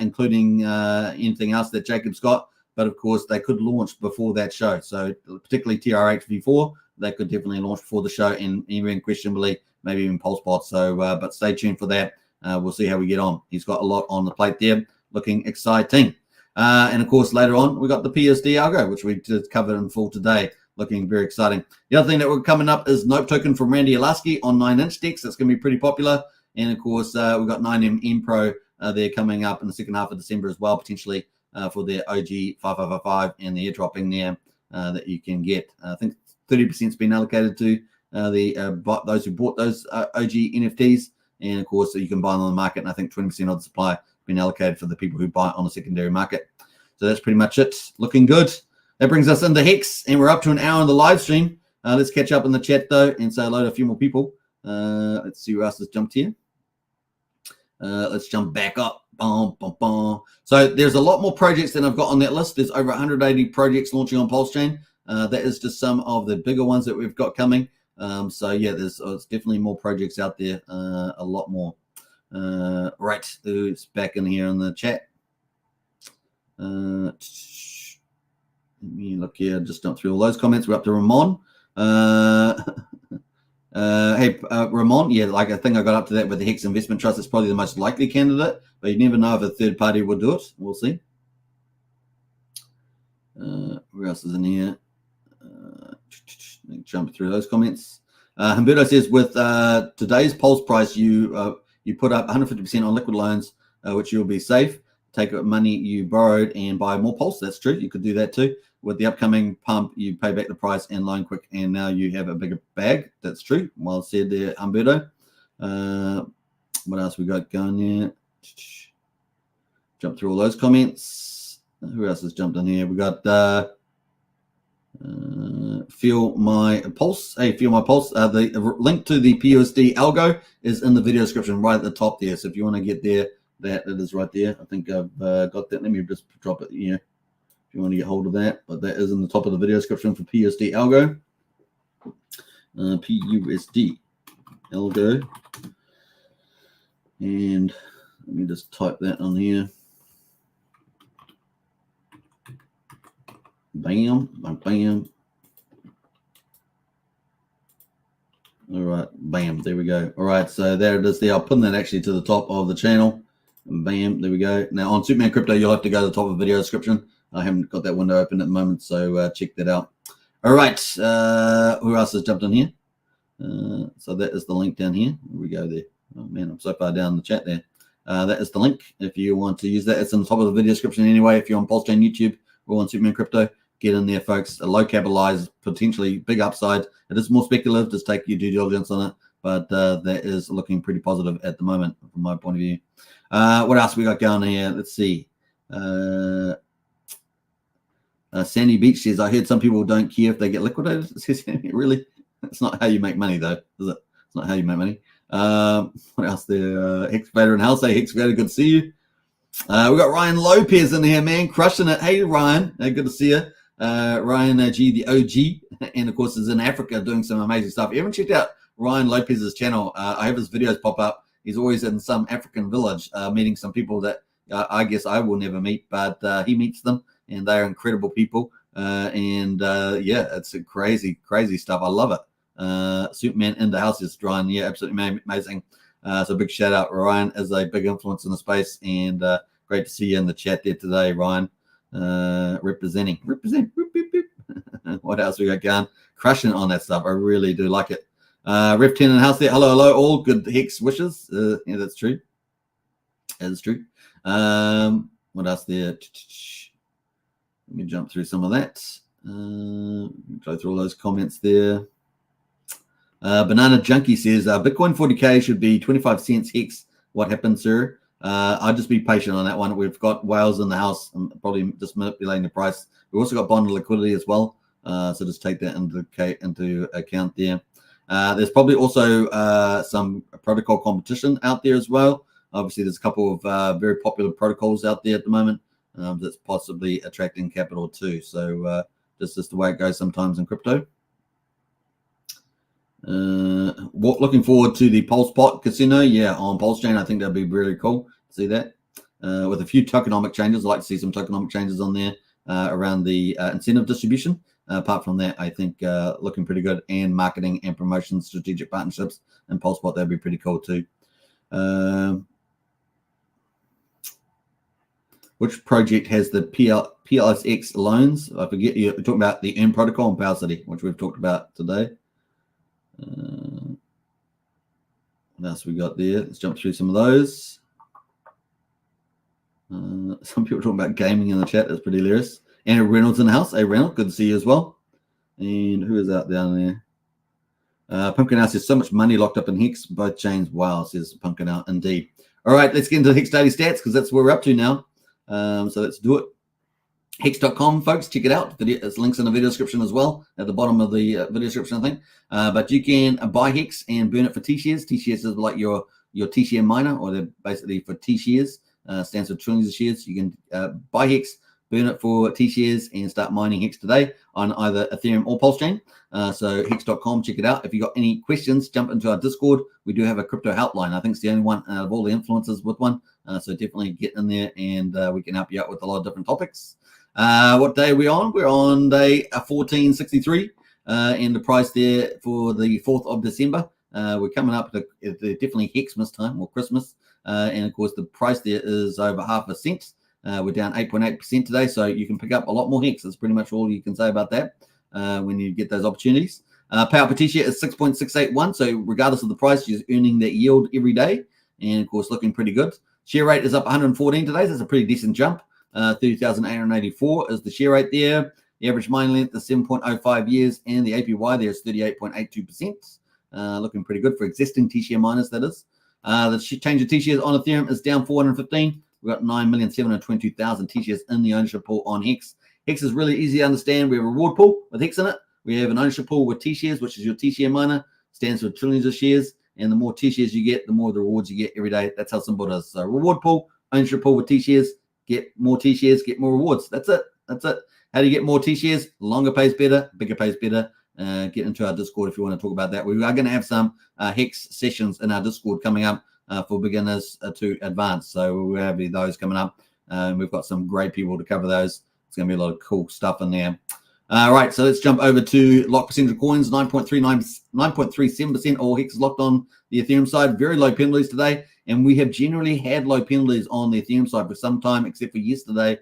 including anything else that Jacob's got. But of course, they could launch before that show. So particularly TRH V4, they could definitely launch before the show, and even questionably, maybe even Pulsepot. So, but stay tuned for that. We'll see how we get on. He's got a lot on the plate there, looking exciting. And of course, later on, we got the PSD algo, which we did cover in full today, looking very exciting. The other thing that we're coming up is Nope Token from Randy Alaski on 9-inch DEX. That's going to be pretty popular. And of course, we've got 9M Pro there coming up in the second half of December as well, potentially for their OG 5555 and the airdropping there that you can get. I think 30% has been allocated to those who bought those OG NFTs. And of course, you can buy them on the market. And I think 20% of the supply has been allocated for the people who buy it on the secondary market. So that's pretty much it. Looking good. That brings us into Hex, and we're up to an hour on the live stream. Let's catch up in the chat, though, and say hello to a few more people. Let's see who else has jumped here. Let's jump back up. So there's a lot more projects than I've got on that list. There's over 180 projects launching on Pulsechain. That is just some of the bigger ones that we've got coming. So yeah, there's definitely more projects out there, a lot more. Right, who's back in here in the chat? Let me look here, just jump through all those comments. We're up to Ramon. Hey, Ramon, yeah, like I think I got up to that with the Hex Investment Trust. It's probably the most likely candidate, but you never know if a third party will do it. We'll see. Who else is in here? Jump through those comments. Humberto says, with today's Pulse price, you put up 150% on liquid loans, which you'll be safe. Take money you borrowed and buy more Pulse. That's true. You could do that too. With the upcoming pump, you pay back the price and loan quick, and now you have a bigger bag. That's true. Well said there, Humberto. What else we got going there? Jump through all those comments. Who else has jumped in here? We got Feel My Pulse. Hey, Feel My Pulse. The link to the PUSD algo is in the video description right at the top there. So if you want to get there, that it is right there. I think I've got that. Let me just drop it here if you want to get hold of that. But that is in the top of the video description for PUSD algo. PUSD algo. And let me just type that on here. Bam, bam, bam. All right, bam, there we go. All right, so there it is there. I'll put that actually to the top of the channel. Bam, there we go. Now on Superman Crypto, you'll have to go to the top of the video description. I haven't got that window open at the moment, so check that out. All right, who else has jumped in here? So that is the link down here. Here we go there. Oh man, I'm so far down the chat there. That is the link if you want to use that. It's in the top of the video description anyway. If you're on Pulsechain YouTube or on Superman Crypto, get in there, folks. A low capitalized, potentially big upside. It is more speculative. Just take your due diligence on it, but that is looking pretty positive at the moment from my point of view. What else we got going here? Let's see. Sandy Beach says, I heard some people don't care if they get liquidated. Really? That's not how you make money, though, is it? It's not how you make money. What else there? Excavator and House. Hey, Excavator, good to see you. We got Ryan Lopez in here, man, crushing it. Hey, Ryan, good to see you. Ryan G, the OG, and of course is in Africa doing some amazing stuff. If you haven't checked out Ryan Lopez's channel, I have his videos pop up. He's always in some African village meeting some people that I guess I will never meet, but he meets them, and they're incredible people. Yeah, it's a crazy stuff. I love it. Superman in the house is Ryan. Yeah, absolutely amazing. So big shout out, Ryan, as a big influence in the space, and great to see you in the chat there today, Ryan. Represent. What else we got going? Crushing on that stuff. I really do like it. Ref 10 in the house there. Hello, all good Hex wishes. Yeah, that's true. That is true. What else there? Let me jump through some of that. Go through all those comments there. Banana Junkie says, Bitcoin 40K should be 25 cents Hex. What happened, sir? I'll just be patient on that one. We've got whales in the house. I'm probably just manipulating the price. We've also got bond liquidity as well. So just take that into account there. There's probably also some protocol competition out there as well. Obviously, there's a couple of very popular protocols out there at the moment that's possibly attracting capital too. So just the way it goes sometimes in crypto. Looking forward to the Pulsepot casino. Yeah, on Pulsechain, I think that'd be really cool to see that. With a few tokenomic changes, I'd like to see some tokenomic changes on there around the incentive distribution. Apart from that, I think looking pretty good, and marketing and promotion, strategic partnerships, and Pulsepot, that'd be pretty cool too. Which project has the PLSX loans? I forget, you're talking about the EARN protocol and Power City, which we've talked about today. What else we got there? Let's jump through some of those. Some people talking about gaming in the chat. That's pretty hilarious. Andrew Reynolds in the house. Hey, Reynolds, good to see you as well. And who is out down there? Pumpkin Out says, so much money locked up in Hex, both chains. Wow, says Pumpkin Out, indeed. All right, let's get into the Hex Daily Stats because that's where we're up to now. So let's do it. Hex.com, folks, check it out. There's links in the video description as well, at the bottom of the video description, I think. But you can buy Hex and burn it for T-shares. T-shares is like your T-share miner, or they're basically for T-shares. Stands for trillions of shares. You can buy Hex, burn it for T-shares, and start mining Hex today on either Ethereum or Pulsechain. So Hex.com, check it out. If you got any questions, jump into our Discord. We do have a crypto helpline. I think it's the only one out of all the influencers with one. So definitely get in there, and we can help you out with a lot of different topics. What day are we on? We're on day 1463, and the price there for the 4th of December. We're coming up to definitely Hexmas time, or Christmas. And of course, the price there is over half a cent. We're down 8.8% today, so you can pick up a lot more Hex. That's pretty much all you can say about that when you get those opportunities. Power per T-share is 6.681, so regardless of the price, you're earning that yield every day, and of course, looking pretty good. Share rate is up 114 today, so that's a pretty decent jump. 30,884 is the share rate there. The average mine length is 7.05 years, and the APY there is 38.82%. Looking pretty good for existing T-share miners, that is. The change of T-shares on Ethereum is down 415. We've got 9,722,000 T-shares in the ownership pool on Hex. Hex is really easy to understand. We have a reward pool with Hex in it. We have an ownership pool with T-shares, which is your T-share miner, stands for trillions of shares. And the more T-shares you get, the more the rewards you get every day. That's how simple it is. So reward pool, ownership pool with T-shares, get more T-shares, get more rewards. That's it. That's it. How do you get more T-shares? Longer pays better, bigger pays better. Get into our Discord if you want to talk about that. We are going to have some Hex sessions in our Discord coming up for beginners to advanced. So we'll have those coming up. We've got some great people to cover those. It's going to be a lot of cool stuff in there. All right, so let's jump over to lock percentage of coins. 9.37% all Hex is locked on the Ethereum side. Very low penalties today, and we have generally had low penalties on the Ethereum side for some time, except for yesterday,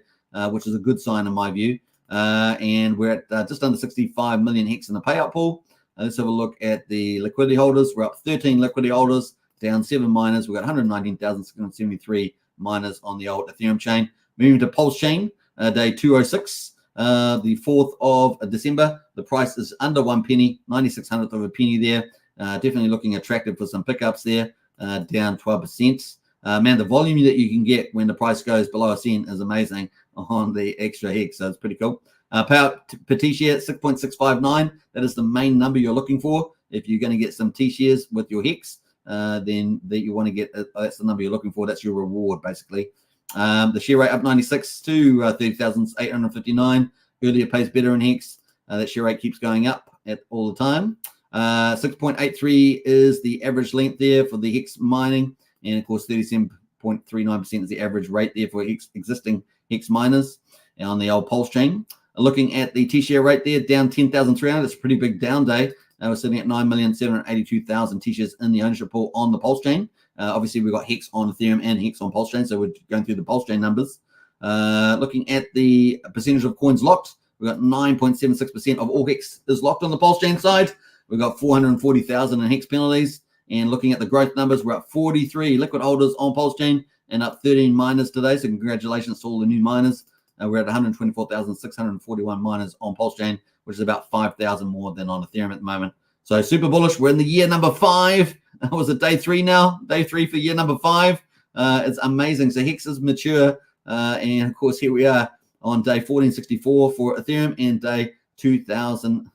which is a good sign in my view. And we're at just under 65 million Hex in the payout pool. Let's have a look at the liquidity holders. We're up 13 liquidity holders, down 7 miners. We've got 119,673 miners on the old Ethereum chain. Moving to Pulsechain, day 206. The 4th of December, the price is under 1 penny, 9600th of a penny there. Definitely looking attractive for some pickups there, down 12%. Man, the volume that you can get when the price goes below a cent is amazing on the extra Hex, so it's pretty cool. Power per T-share, 6.659. That is the main number you're looking for. If you're going to get some T-shares with your Hex, then that you want to get, that's the number you're looking for. That's your reward, basically. The share rate up 96 to 30,859. Earlier pays better in Hex. That share rate keeps going up at all the time. 6.83 is the average length there for the Hex mining. And of course, 37.39% is the average rate there for existing Hex miners on the old Pulse chain. Looking at the T-share rate there, down 10,300. It's a pretty big down day. We're sitting at 9,782,000 T-shares in the ownership pool on the Pulse chain. Obviously, we've got Hex on Ethereum and Hex on Pulse chain, so we're going through the Pulse chain numbers. Looking at the percentage of coins locked, we've got 9.76% of all Hex is locked on the Pulse chain side. We've got 440,000 in Hex penalties. And looking at the growth numbers, we're up 43 liquid holders on Pulse chain and up 13 miners today. So congratulations to all the new miners. We're at 124,641 miners on Pulsechain, which is about 5,000 more than on Ethereum at the moment. So super bullish. We're in the year number 5. Was it day 3 now? Day 3 for year number 5. It's amazing. So Hex is mature. And of course, here we are on day 1464 for Ethereum and day 207.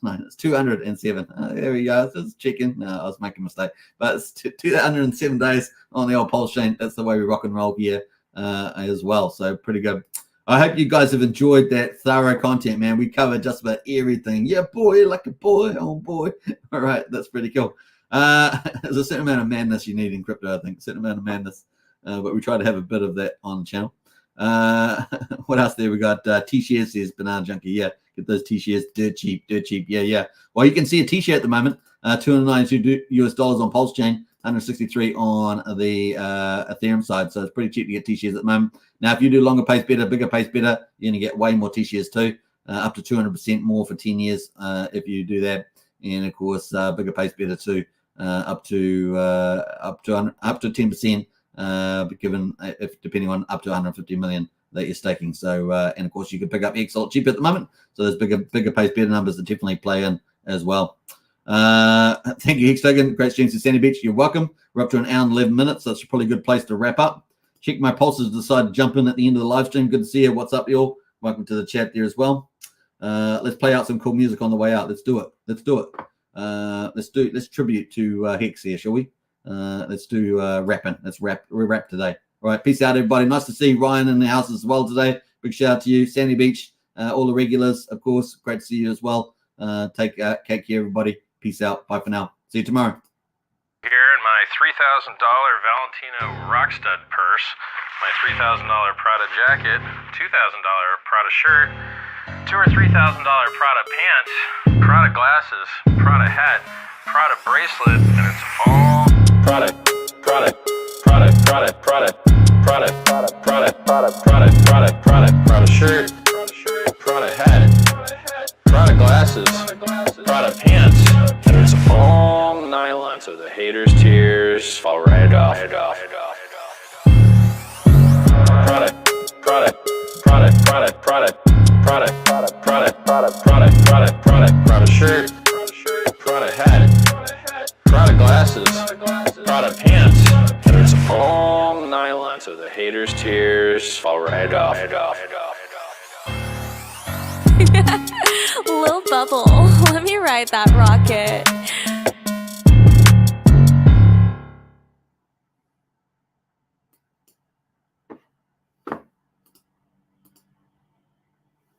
There we go. Just checking. No, I was making a mistake. But it's 207 days on the old Pulsechain. That's the way we rock and roll here as well. So pretty good. I hope you guys have enjoyed that thorough content, man. We covered just about everything. Yeah, boy, like a boy. Oh, boy. All right, that's pretty cool. There's a certain amount of madness you need in crypto, I think. A certain amount of madness. But we try to have a bit of that on the channel. What else there? We got T-shares, says Banana Junkie. Yeah, get those T-shares dirt cheap. Yeah. Well, you can see a T-share at the moment. $292 on Pulsechain. 163 on the Ethereum side, so it's pretty cheap to get T-shares at the moment. Now, if you do longer pace better, bigger pace better, you're going to get way more T-shares too, up to 200% more for 10 years if you do that, and of course, bigger pace better too, up to 10%, given if depending on up to 150 million that you're staking. So, and of course, you can pick up X a lot cheaper at the moment. So those bigger pace better numbers that definitely play in as well. Thank you, Hex Token. Great streams to Sandy Beach. You're welcome. We're up to an hour and 11 minutes, so it's probably a good place to wrap up. Check my pulses. Decided to jump in at the end of the live stream. Good to see you. What's up, y'all? Welcome to the chat there as well. Let's play out some cool music on the way out. Let's do it. Let's tribute to Hex here, shall we? Let's do rapping. Let's rap today. All right, peace out, everybody. Nice to see Ryan in the house as well today. Big shout out to you, Sandy Beach, all the regulars, of course. Great to see you as well. Take care, everybody. Peace out. Bye for now. See you tomorrow. Here in my $3,000 Valentino Rockstud purse, my $3,000 Prada jacket, $2,000 Prada shirt, $2,000 or $3,000 Prada pants, Prada glasses, Prada hat, Prada bracelet, and it's all Prada shirt, Prada hat, Prada glasses, Prada pants, and it's all nylon, so the haters' tears fall right off. Prada shirt, Prada hat, Prada glasses, Prada pants, and it's all nylon, so the haters' tears fall right off. Lil Bubble, let me ride that rocket.